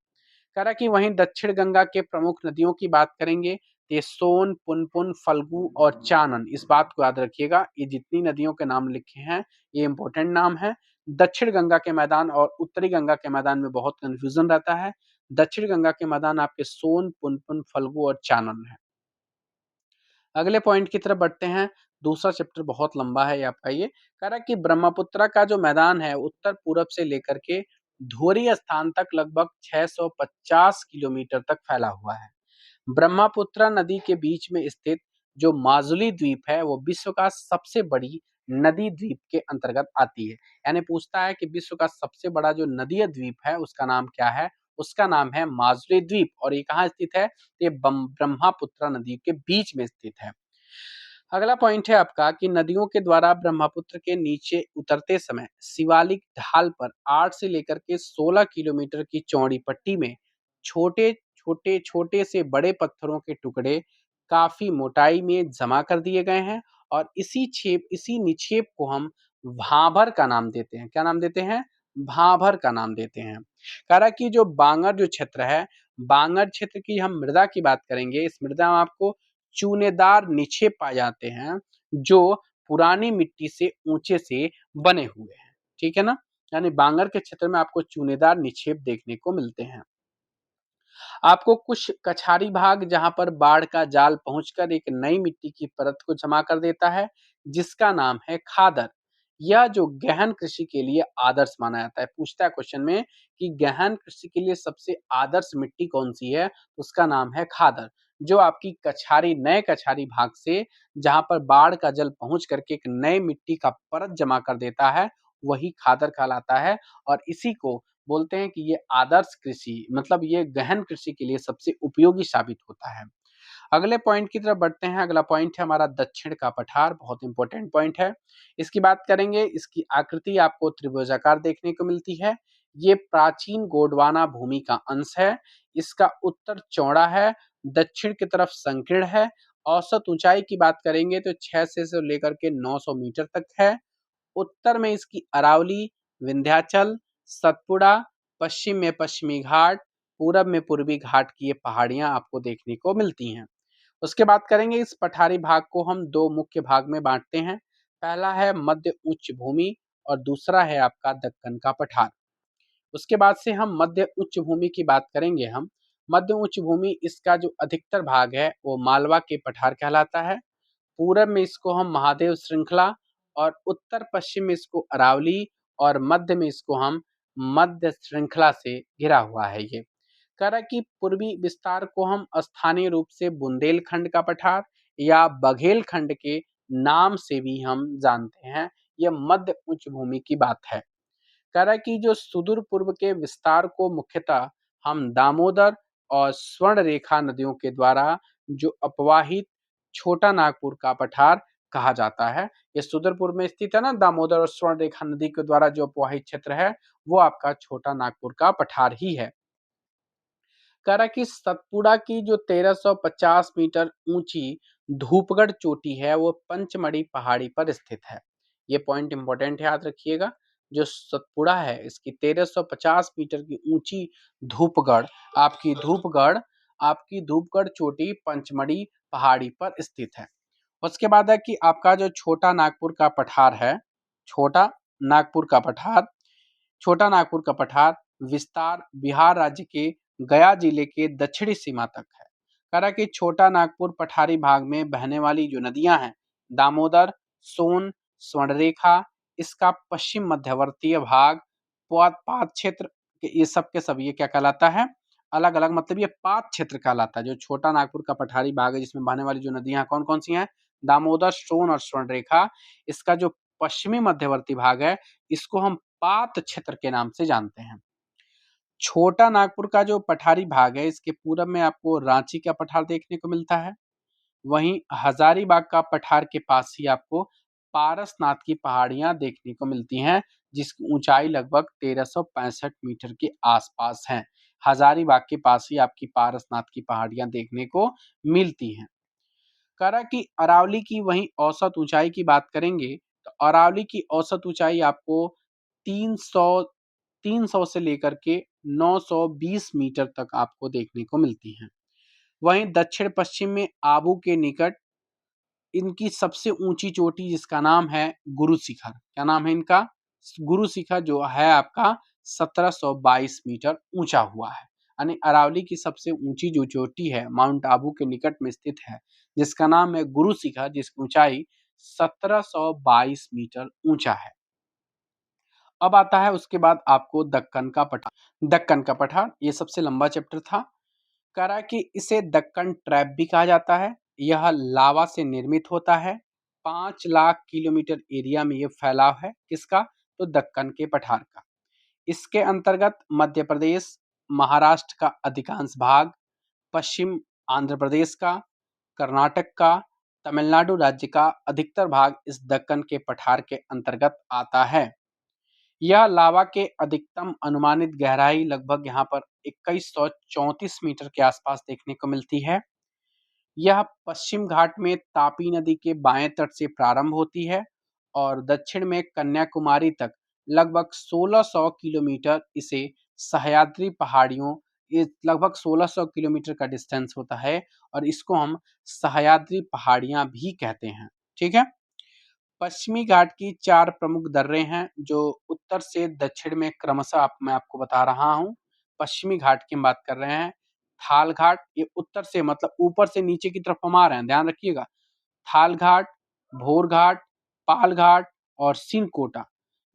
कह रहा कि वहीं दक्षिण गंगा के प्रमुख नदियों की बात करेंगे, तो ये सोन, पुनपुन, फल्गु और चानन, इस बात को याद रखिएगा। ये जितनी नदियों के नाम लिखे हैं, ये इंपॉर्टेंट नाम है। दक्षिण गंगा के मैदान और उत्तरी गंगा के मैदान में बहुत कंफ्यूजन रहता है। दक्षिण गंगा के मैदान आपके सोन, पुनपुन, फल्गु और चानन है। अगले पॉइंट की तरफ बढ़ते हैं। दूसरा चैप्टर बहुत लंबा है आपका ये। कह रहा है कि ब्रह्मपुत्र का जो मैदान है, उत्तर पूरब से लेकर के धुरी स्थान तक लगभग 650 किलोमीटर तक फैला हुआ है। ब्रह्मपुत्र नदी के बीच में स्थित जो माजुली द्वीप है, वो विश्व का सबसे बड़ी नदी द्वीप के अंतर्गत आती है। यानी पूछता है कि विश्व का सबसे बड़ा जो नदीय द्वीप है, उसका नाम क्या है? उसका नाम है माजुली द्वीप। और ये कहाँ स्थित है? ये ब्रह्मपुत्र नदी के बीच में स्थित है। अगला पॉइंट है आपका कि नदियों के द्वारा ब्रह्मपुत्र के नीचे उतरते समय शिवालिक ढाल पर 8 से लेकर के 16 किलोमीटर की चौड़ी पट्टी में छोटे छोटे छोटे से बड़े पत्थरों के टुकड़े काफी मोटाई में जमा कर दिए गए हैं। और इसी निक्षेप को हम भाभर का नाम देते हैं। क्या नाम देते हैं? भाभर का नाम देते हैं। कह रहा कि जो बांगर जो क्षेत्र है, बांगर क्षेत्र की हम मृदा की बात करेंगे। इस मृदा में आपको चूनेदार निक्षेप पाए जाते हैं, जो पुरानी मिट्टी से ऊंचे से बने हुए हैं। ठीक है ना? यानी बांगर के क्षेत्र में आपको चूनेदार निक्षेप देखने को मिलते हैं। आपको कुछ कछारी भाग जहां पर बाढ़ का जाल पहुंचकर एक नई मिट्टी की परत को जमा कर देता है, जिसका नाम है खादर। यह जो गहन कृषि के लिए आदर्श माना जाता है। पूछता है क्वेश्चन में कि गहन कृषि के लिए सबसे आदर्श मिट्टी कौन सी है? उसका नाम है खादर। जो आपकी कछारी नए कछारी भाग से जहां पर बाढ़ का जल पहुंच करके एक नए मिट्टी का परत जमा कर देता है, वही खादर कहलाता है। और इसी को बोलते हैं कि ये आदर्श कृषि, मतलब ये गहन कृषि के लिए सबसे उपयोगी साबित होता है। अगले पॉइंट की तरफ बढ़ते हैं। अगला पॉइंट है हमारा दक्षिण का पठार। बहुत इंपॉर्टेंट पॉइंट है। इसकी बात करेंगे। इसकी आकृति आपको त्रिभुजाकार देखने को मिलती है। ये प्राचीन गोंडवाना भूमि का अंश है। इसका उत्तर चौड़ा है, दक्षिण की तरफ संकीर्ण है। औसत ऊंचाई की बात करेंगे तो 6 से लेकर के 900 मीटर तक है। उत्तर में इसकी अरावली, विंध्याचल, सतपुड़ा, पश्चिम में पश्चिमी घाट, पूरब में पूर्वी घाट की ये पहाड़ियां आपको देखने को मिलती हैं। उसके बाद करेंगे। इस पठारी भाग को हम दो मुख्य भाग में बांटते हैं। पहला है मध्य उच्च भूमि और दूसरा है आपका दक्कन का पठार। उसके बाद से हम मध्य उच्च भूमि की बात करेंगे। हम मध्य उच्च भूमि, इसका जो अधिकतर भाग है वो मालवा के पठार कहलाता है। पूरब में इसको हम महादेव श्रृंखला और उत्तर पश्चिम में इसको अरावली और मध्य में इसको हम मध्य श्रृंखला से घिरा हुआ है। ये कह रहा है कि पूर्वी विस्तार को हम स्थानीय रूप से बुंदेलखंड का पठार या बघेलखंड के नाम से भी हम जानते हैं। यह मध्य उच्च भूमि की बात है। कह रहा है कि जो सुदूर पूर्व के विस्तार को मुख्यतः हम दामोदर और स्वर्ण रेखा नदियों के द्वारा जो अपवाहित छोटा नागपुर का पठार कहा जाता है। ये सुदूरपुर में स्थित है ना, दामोदर और स्वर्ण रेखा नदी के द्वारा जो अपवाहित क्षेत्र है, वो आपका छोटा नागपुर का पठार ही है। कह रहा है कि सतपुड़ा की जो 1350 मीटर ऊंची धूपगढ़ चोटी है, वो पंचमढ़ी पहाड़ी पर स्थित है। ये पॉइंट इंपॉर्टेंट है, याद रखिएगा। जो सतपुड़ा है, इसकी 1350 मीटर की ऊंची धूपगढ़ आपकी धूपगढ़ चोटी पंचमढ़ी पहाड़ी पर स्थित है। उसके बाद है कि आपका जो छोटा नागपुर का पठार है, छोटा नागपुर का पठार छोटा नागपुर का पठार विस्तार बिहार राज्य के गया जिले के दक्षिणी सीमा तक है। कह रहा कि छोटा नागपुर पठारी भाग में बहने वाली जो नदियां हैं, दामोदर, सोन, स्वर्णरेखा, इसका पश्चिम मध्यवर्तीय भाग, पात क्षेत्र, ये सब के सब ये क्या कहलाता है? अलग अलग, मतलब ये पात क्षेत्र कहलाता है। जो छोटा नागपुर का पठारी भाग है, जिसमें बहने वाली जो नदियां कौन कौन सी हैं? दामोदर, सोन और स्वर्णरेखा। इसका जो पश्चिमी मध्यवर्ती भाग है, इसको हम पात क्षेत्र के नाम से जानते हैं। छोटा नागपुर का जो पठारी भाग है, इसके पूरब में आपको रांची का पठार देखने को मिलता है। वहीं हजारीबाग का पठार के पास ही आपको पारसनाथ की पहाड़ियां देखने को मिलती हैं, जिसकी ऊंचाई लगभग 1365 मीटर के आसपास है। हजारीबाग के पास ही आपकी पारसनाथ की पहाड़ियां देखने को मिलती हैं। करा की अरावली की वहीं औसत ऊंचाई की बात करेंगे, तो अरावली की औसत ऊंचाई आपको 300 300 से लेकर के 920 मीटर तक आपको देखने को मिलती है। वहीं दक्षिण पश्चिम में आबू के निकट इनकी सबसे ऊंची चोटी, जिसका नाम है गुरु शिखर। क्या नाम है इनका? गुरु शिखर, जो है आपका 1722 मीटर ऊंचा हुआ है। यानी अरावली की सबसे ऊंची जो चोटी है माउंट आबू के निकट में स्थित है, जिसका नाम है गुरु शिखर, जिसकी ऊंचाई 1722 मीटर ऊंचा है। अब आता है उसके बाद आपको दक्कन का पठार। दक्कन का पठार ये सबसे लंबा चैप्टर था। करा कि इसे दक्कन ट्रैप भी कहा जाता है। यह लावा से निर्मित होता है। 5 लाख किलोमीटर एरिया में यह फैलाव है। किसका? तो दक्कन के पठार का। इसके अंतर्गत मध्य प्रदेश, महाराष्ट्र का अधिकांश भाग, पश्चिम आंध्र प्रदेश का, कर्नाटक का, तमिलनाडु राज्य का अधिकतर भाग इस दक्कन के पठार के अंतर्गत आता है। यह लावा के अधिकतम अनुमानित गहराई लगभग यहाँ पर 2134 मीटर के आसपास देखने को मिलती है। यह पश्चिम घाट में तापी नदी के बाएं तट से प्रारंभ होती है और दक्षिण में कन्याकुमारी तक लगभग 1600 किलोमीटर इसे सह्याद्री पहाड़ियों, ये लगभग 1600 किलोमीटर का डिस्टेंस होता है और इसको हम सह्याद्री पहाड़ियां भी कहते हैं। ठीक है। पश्चिमी घाट की 4 प्रमुख दर्रे हैं, जो उत्तर से दक्षिण में क्रमशः मैं आपको बता रहा हूँ। पश्चिमी घाट की हम बात कर रहे हैं। थाल घाट, ये उत्तर से मतलब ऊपर से नीचे की तरफ हम आ रहे हैं, ध्यान रखिएगा। थाल घाट, भोर घाट, पाल घाट और सिनकोटा,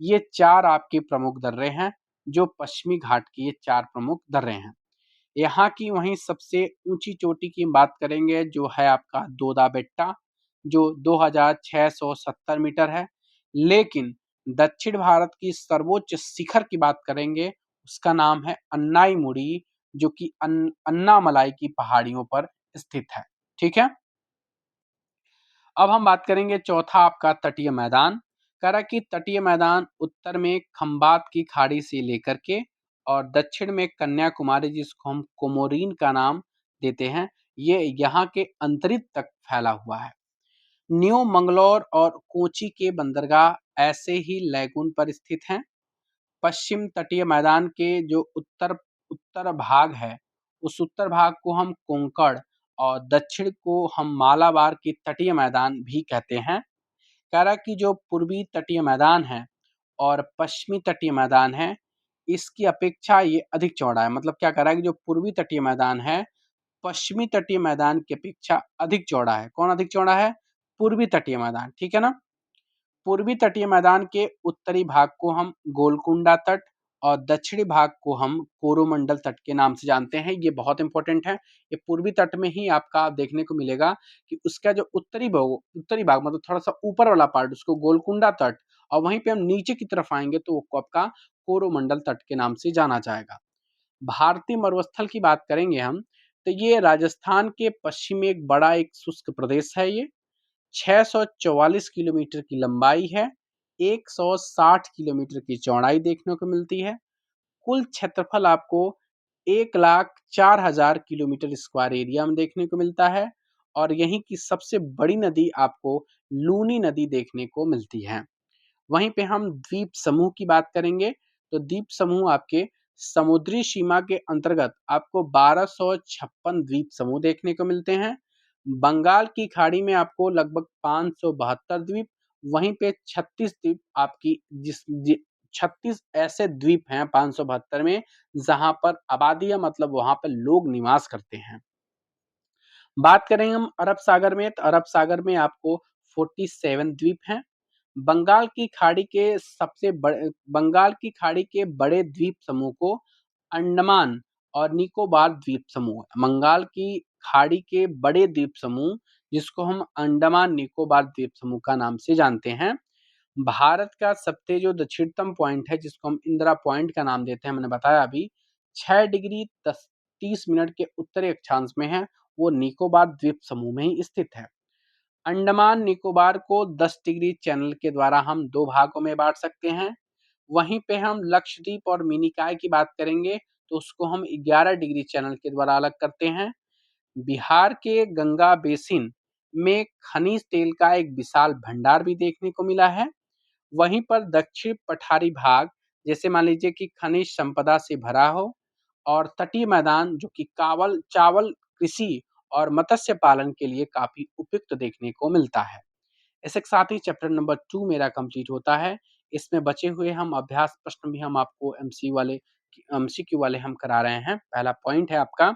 ये 4 आपके प्रमुख दर्रे हैं, जो पश्चिमी घाट की ये 4 प्रमुख दर्रे हैं। यहाँ की वहीं सबसे ऊंची चोटी की बात करेंगे, जो है आपका दोदा बेट्टा, जो 2670 मीटर है। लेकिन दक्षिण भारत की सर्वोच्च शिखर की बात करेंगे, उसका नाम है अन्नाईमुड़ी, जो कि अन्नामलाई की पहाड़ियों पर स्थित है। ठीक है। अब हम बात करेंगे चौथा आपका तटीय मैदान। करा कि तटीय मैदान उत्तर में खंबात की खाड़ी से लेकर के और दक्षिण में कन्याकुमारी, जिसको हम कोमोरीन का नाम देते हैं, ये यहाँ के अंतरिक्ष तक फैला हुआ है। न्यू मंगलोर और कोची के बंदरगाह ऐसे ही लैगून पर स्थित हैं। पश्चिम तटीय मैदान के जो उत्तर उत्तर भाग है, उस उत्तर भाग को हम कोंकण और दक्षिण को हम मालाबार की तटीय मैदान भी कहते हैं। कह रहा कि जो पूर्वी तटीय मैदान है और पश्चिमी तटीय मैदान है, इसकी अपेक्षा ये अधिक चौड़ा है। मतलब क्या कह रहा है कि जो पूर्वी तटीय मैदान है, पश्चिमी तटीय मैदान की अपेक्षा अधिक चौड़ा है। कौन अधिक चौड़ा है? पूर्वी तटीय मैदान। ठीक है ना। पूर्वी तटीय मैदान के उत्तरी भाग को हम गोलकुंडा तट और दक्षिणी भाग को हम कोरोमंडल तट के नाम से जानते हैं। ये बहुत इंपॉर्टेंट है। ये पूर्वी तट में ही आपका देखने को मिलेगा कि उसका जो उत्तरी भाग मतलब थोड़ा सा ऊपर वाला पार्ट, उसको गोलकुंडा तट, और वहीं पे हम नीचे की तरफ आएंगे तो वो आपका कोरोमंडल तट के नाम से जाना जाएगा। भारतीय मरुस्थल की बात करेंगे हम, तो ये राजस्थान के पश्चिम में एक बड़ा एक शुष्क प्रदेश है। ये 644 किलोमीटर की लंबाई है, 160 किलोमीटर की चौड़ाई देखने को मिलती है। कुल क्षेत्रफल आपको 1,04,000 किलोमीटर स्क्वायर एरिया में देखने को मिलता है और यहीं की सबसे बड़ी नदी आपको लूनी नदी देखने को मिलती है। वहीं पे हम द्वीप समूह की बात करेंगे, तो द्वीप समूह आपके समुद्री सीमा के अंतर्गत आपको 1256 द्वीप समूह देखने को मिलते हैं। बंगाल की खाड़ी में आपको लगभग 572 द्वीप, वहीं पे 36 द्वीप आपकी 36 ऐसे द्वीप हैं 572 में, जहां पर आबादी है, मतलब वहां पर लोग निवास करते हैं। बात करें हम अरब सागर में, तो अरब सागर में आपको 47 द्वीप हैं। बंगाल की खाड़ी के बड़े द्वीप समूह को अंडमान और निकोबार द्वीप समूह, बंगाल की खाड़ी के बड़े द्वीप समूह, जिसको हम अंडमान निकोबार द्वीप समूह का नाम से जानते हैं, भारत का सबसे जो दक्षिणतम पॉइंट है, जिसको हम इंदिरा पॉइंट का नाम देते हैं, मैंने बताया अभी, 6 डिग्री 30 मिनट के उत्तरी अक्षांश में है। वो निकोबार द्वीप समूह में ही स्थित है। अंडमान निकोबार को 10 डिग्री चैनल के द्वारा हम 2 भागों में बाँट सकते हैं। वहीं पे हम लक्षद्वीप और मिनिकॉय की बात करेंगे, तो उसको हम 11 डिग्री चैनल के द्वारा अलग करते हैं। बिहार के गंगा बेसिन में खनिज तेल का एक विशाल भंडार भी देखने को मिला है। वहीं पर दक्षिण पठारी भाग, जैसे मान लीजिए कि खनिज संपदा से भरा हो, और तटीय मैदान जो कि कावल चावल कृषि और मत्स्य पालन के लिए काफी उपयुक्त देखने को मिलता है। इसके साथ ही चैप्टर नंबर 2 मेरा कंप्लीट होता है। इसमें बचे हुए हम अभ्यास प्रश्न भी हम आपको एमसीक्यू वाले हम करा रहे हैं। पहला पॉइंट है आपका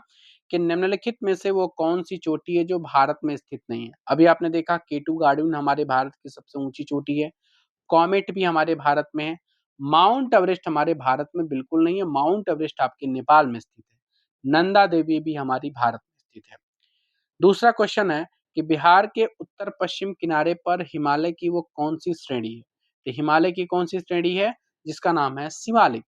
कि निम्नलिखित में से वो कौन सी चोटी है जो भारत में स्थित नहीं है। अभी आपने देखा केटू गार्डन हमारे भारत की सबसे ऊंची चोटी है। कॉमेट भी हमारे भारत में है। माउंट एवरेस्ट हमारे भारत में बिल्कुल नहीं है। माउंट एवरेस्ट आपके नेपाल में स्थित है। नंदा देवी भी हमारी भारत में स्थित है। दूसरा क्वेश्चन है कि बिहार के उत्तर पश्चिम किनारे पर हिमालय की वो कौन सी श्रेणी है। तो हिमालय की कौन सी श्रेणी है जिसका नाम है शिवालिक।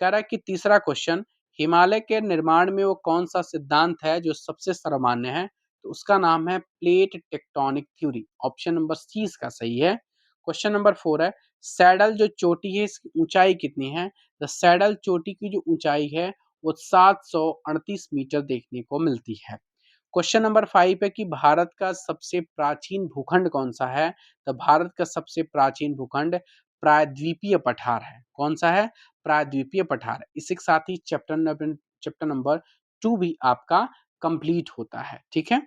कह रहा है कि तीसरा क्वेश्चन, हिमालय के निर्माण में वो कौन सा सिद्धांत है जो सबसे सर्वमान्य है। तो उसका नाम है plate tectonic theory. Option number C इसका सही है। क्वेश्चन नंबर 4 है, सैडल जो चोटी है इसकी ऊंचाई कितनी है। द सैडल चोटी की जो ऊंचाई है वो 738 मीटर देखने को मिलती है। क्वेश्चन नंबर 5 है कि भारत का सबसे प्राचीन भूखंड कौन सा है। तो भारत का सबसे प्राचीन भूखंड प्रायद्वीपीय पठार है। कौन सा है? प्रायद्वीपीय पठार। इसी के साथ ही चैप्टर नंबर 2 भी आपका कंप्लीट होता है। ठीक है।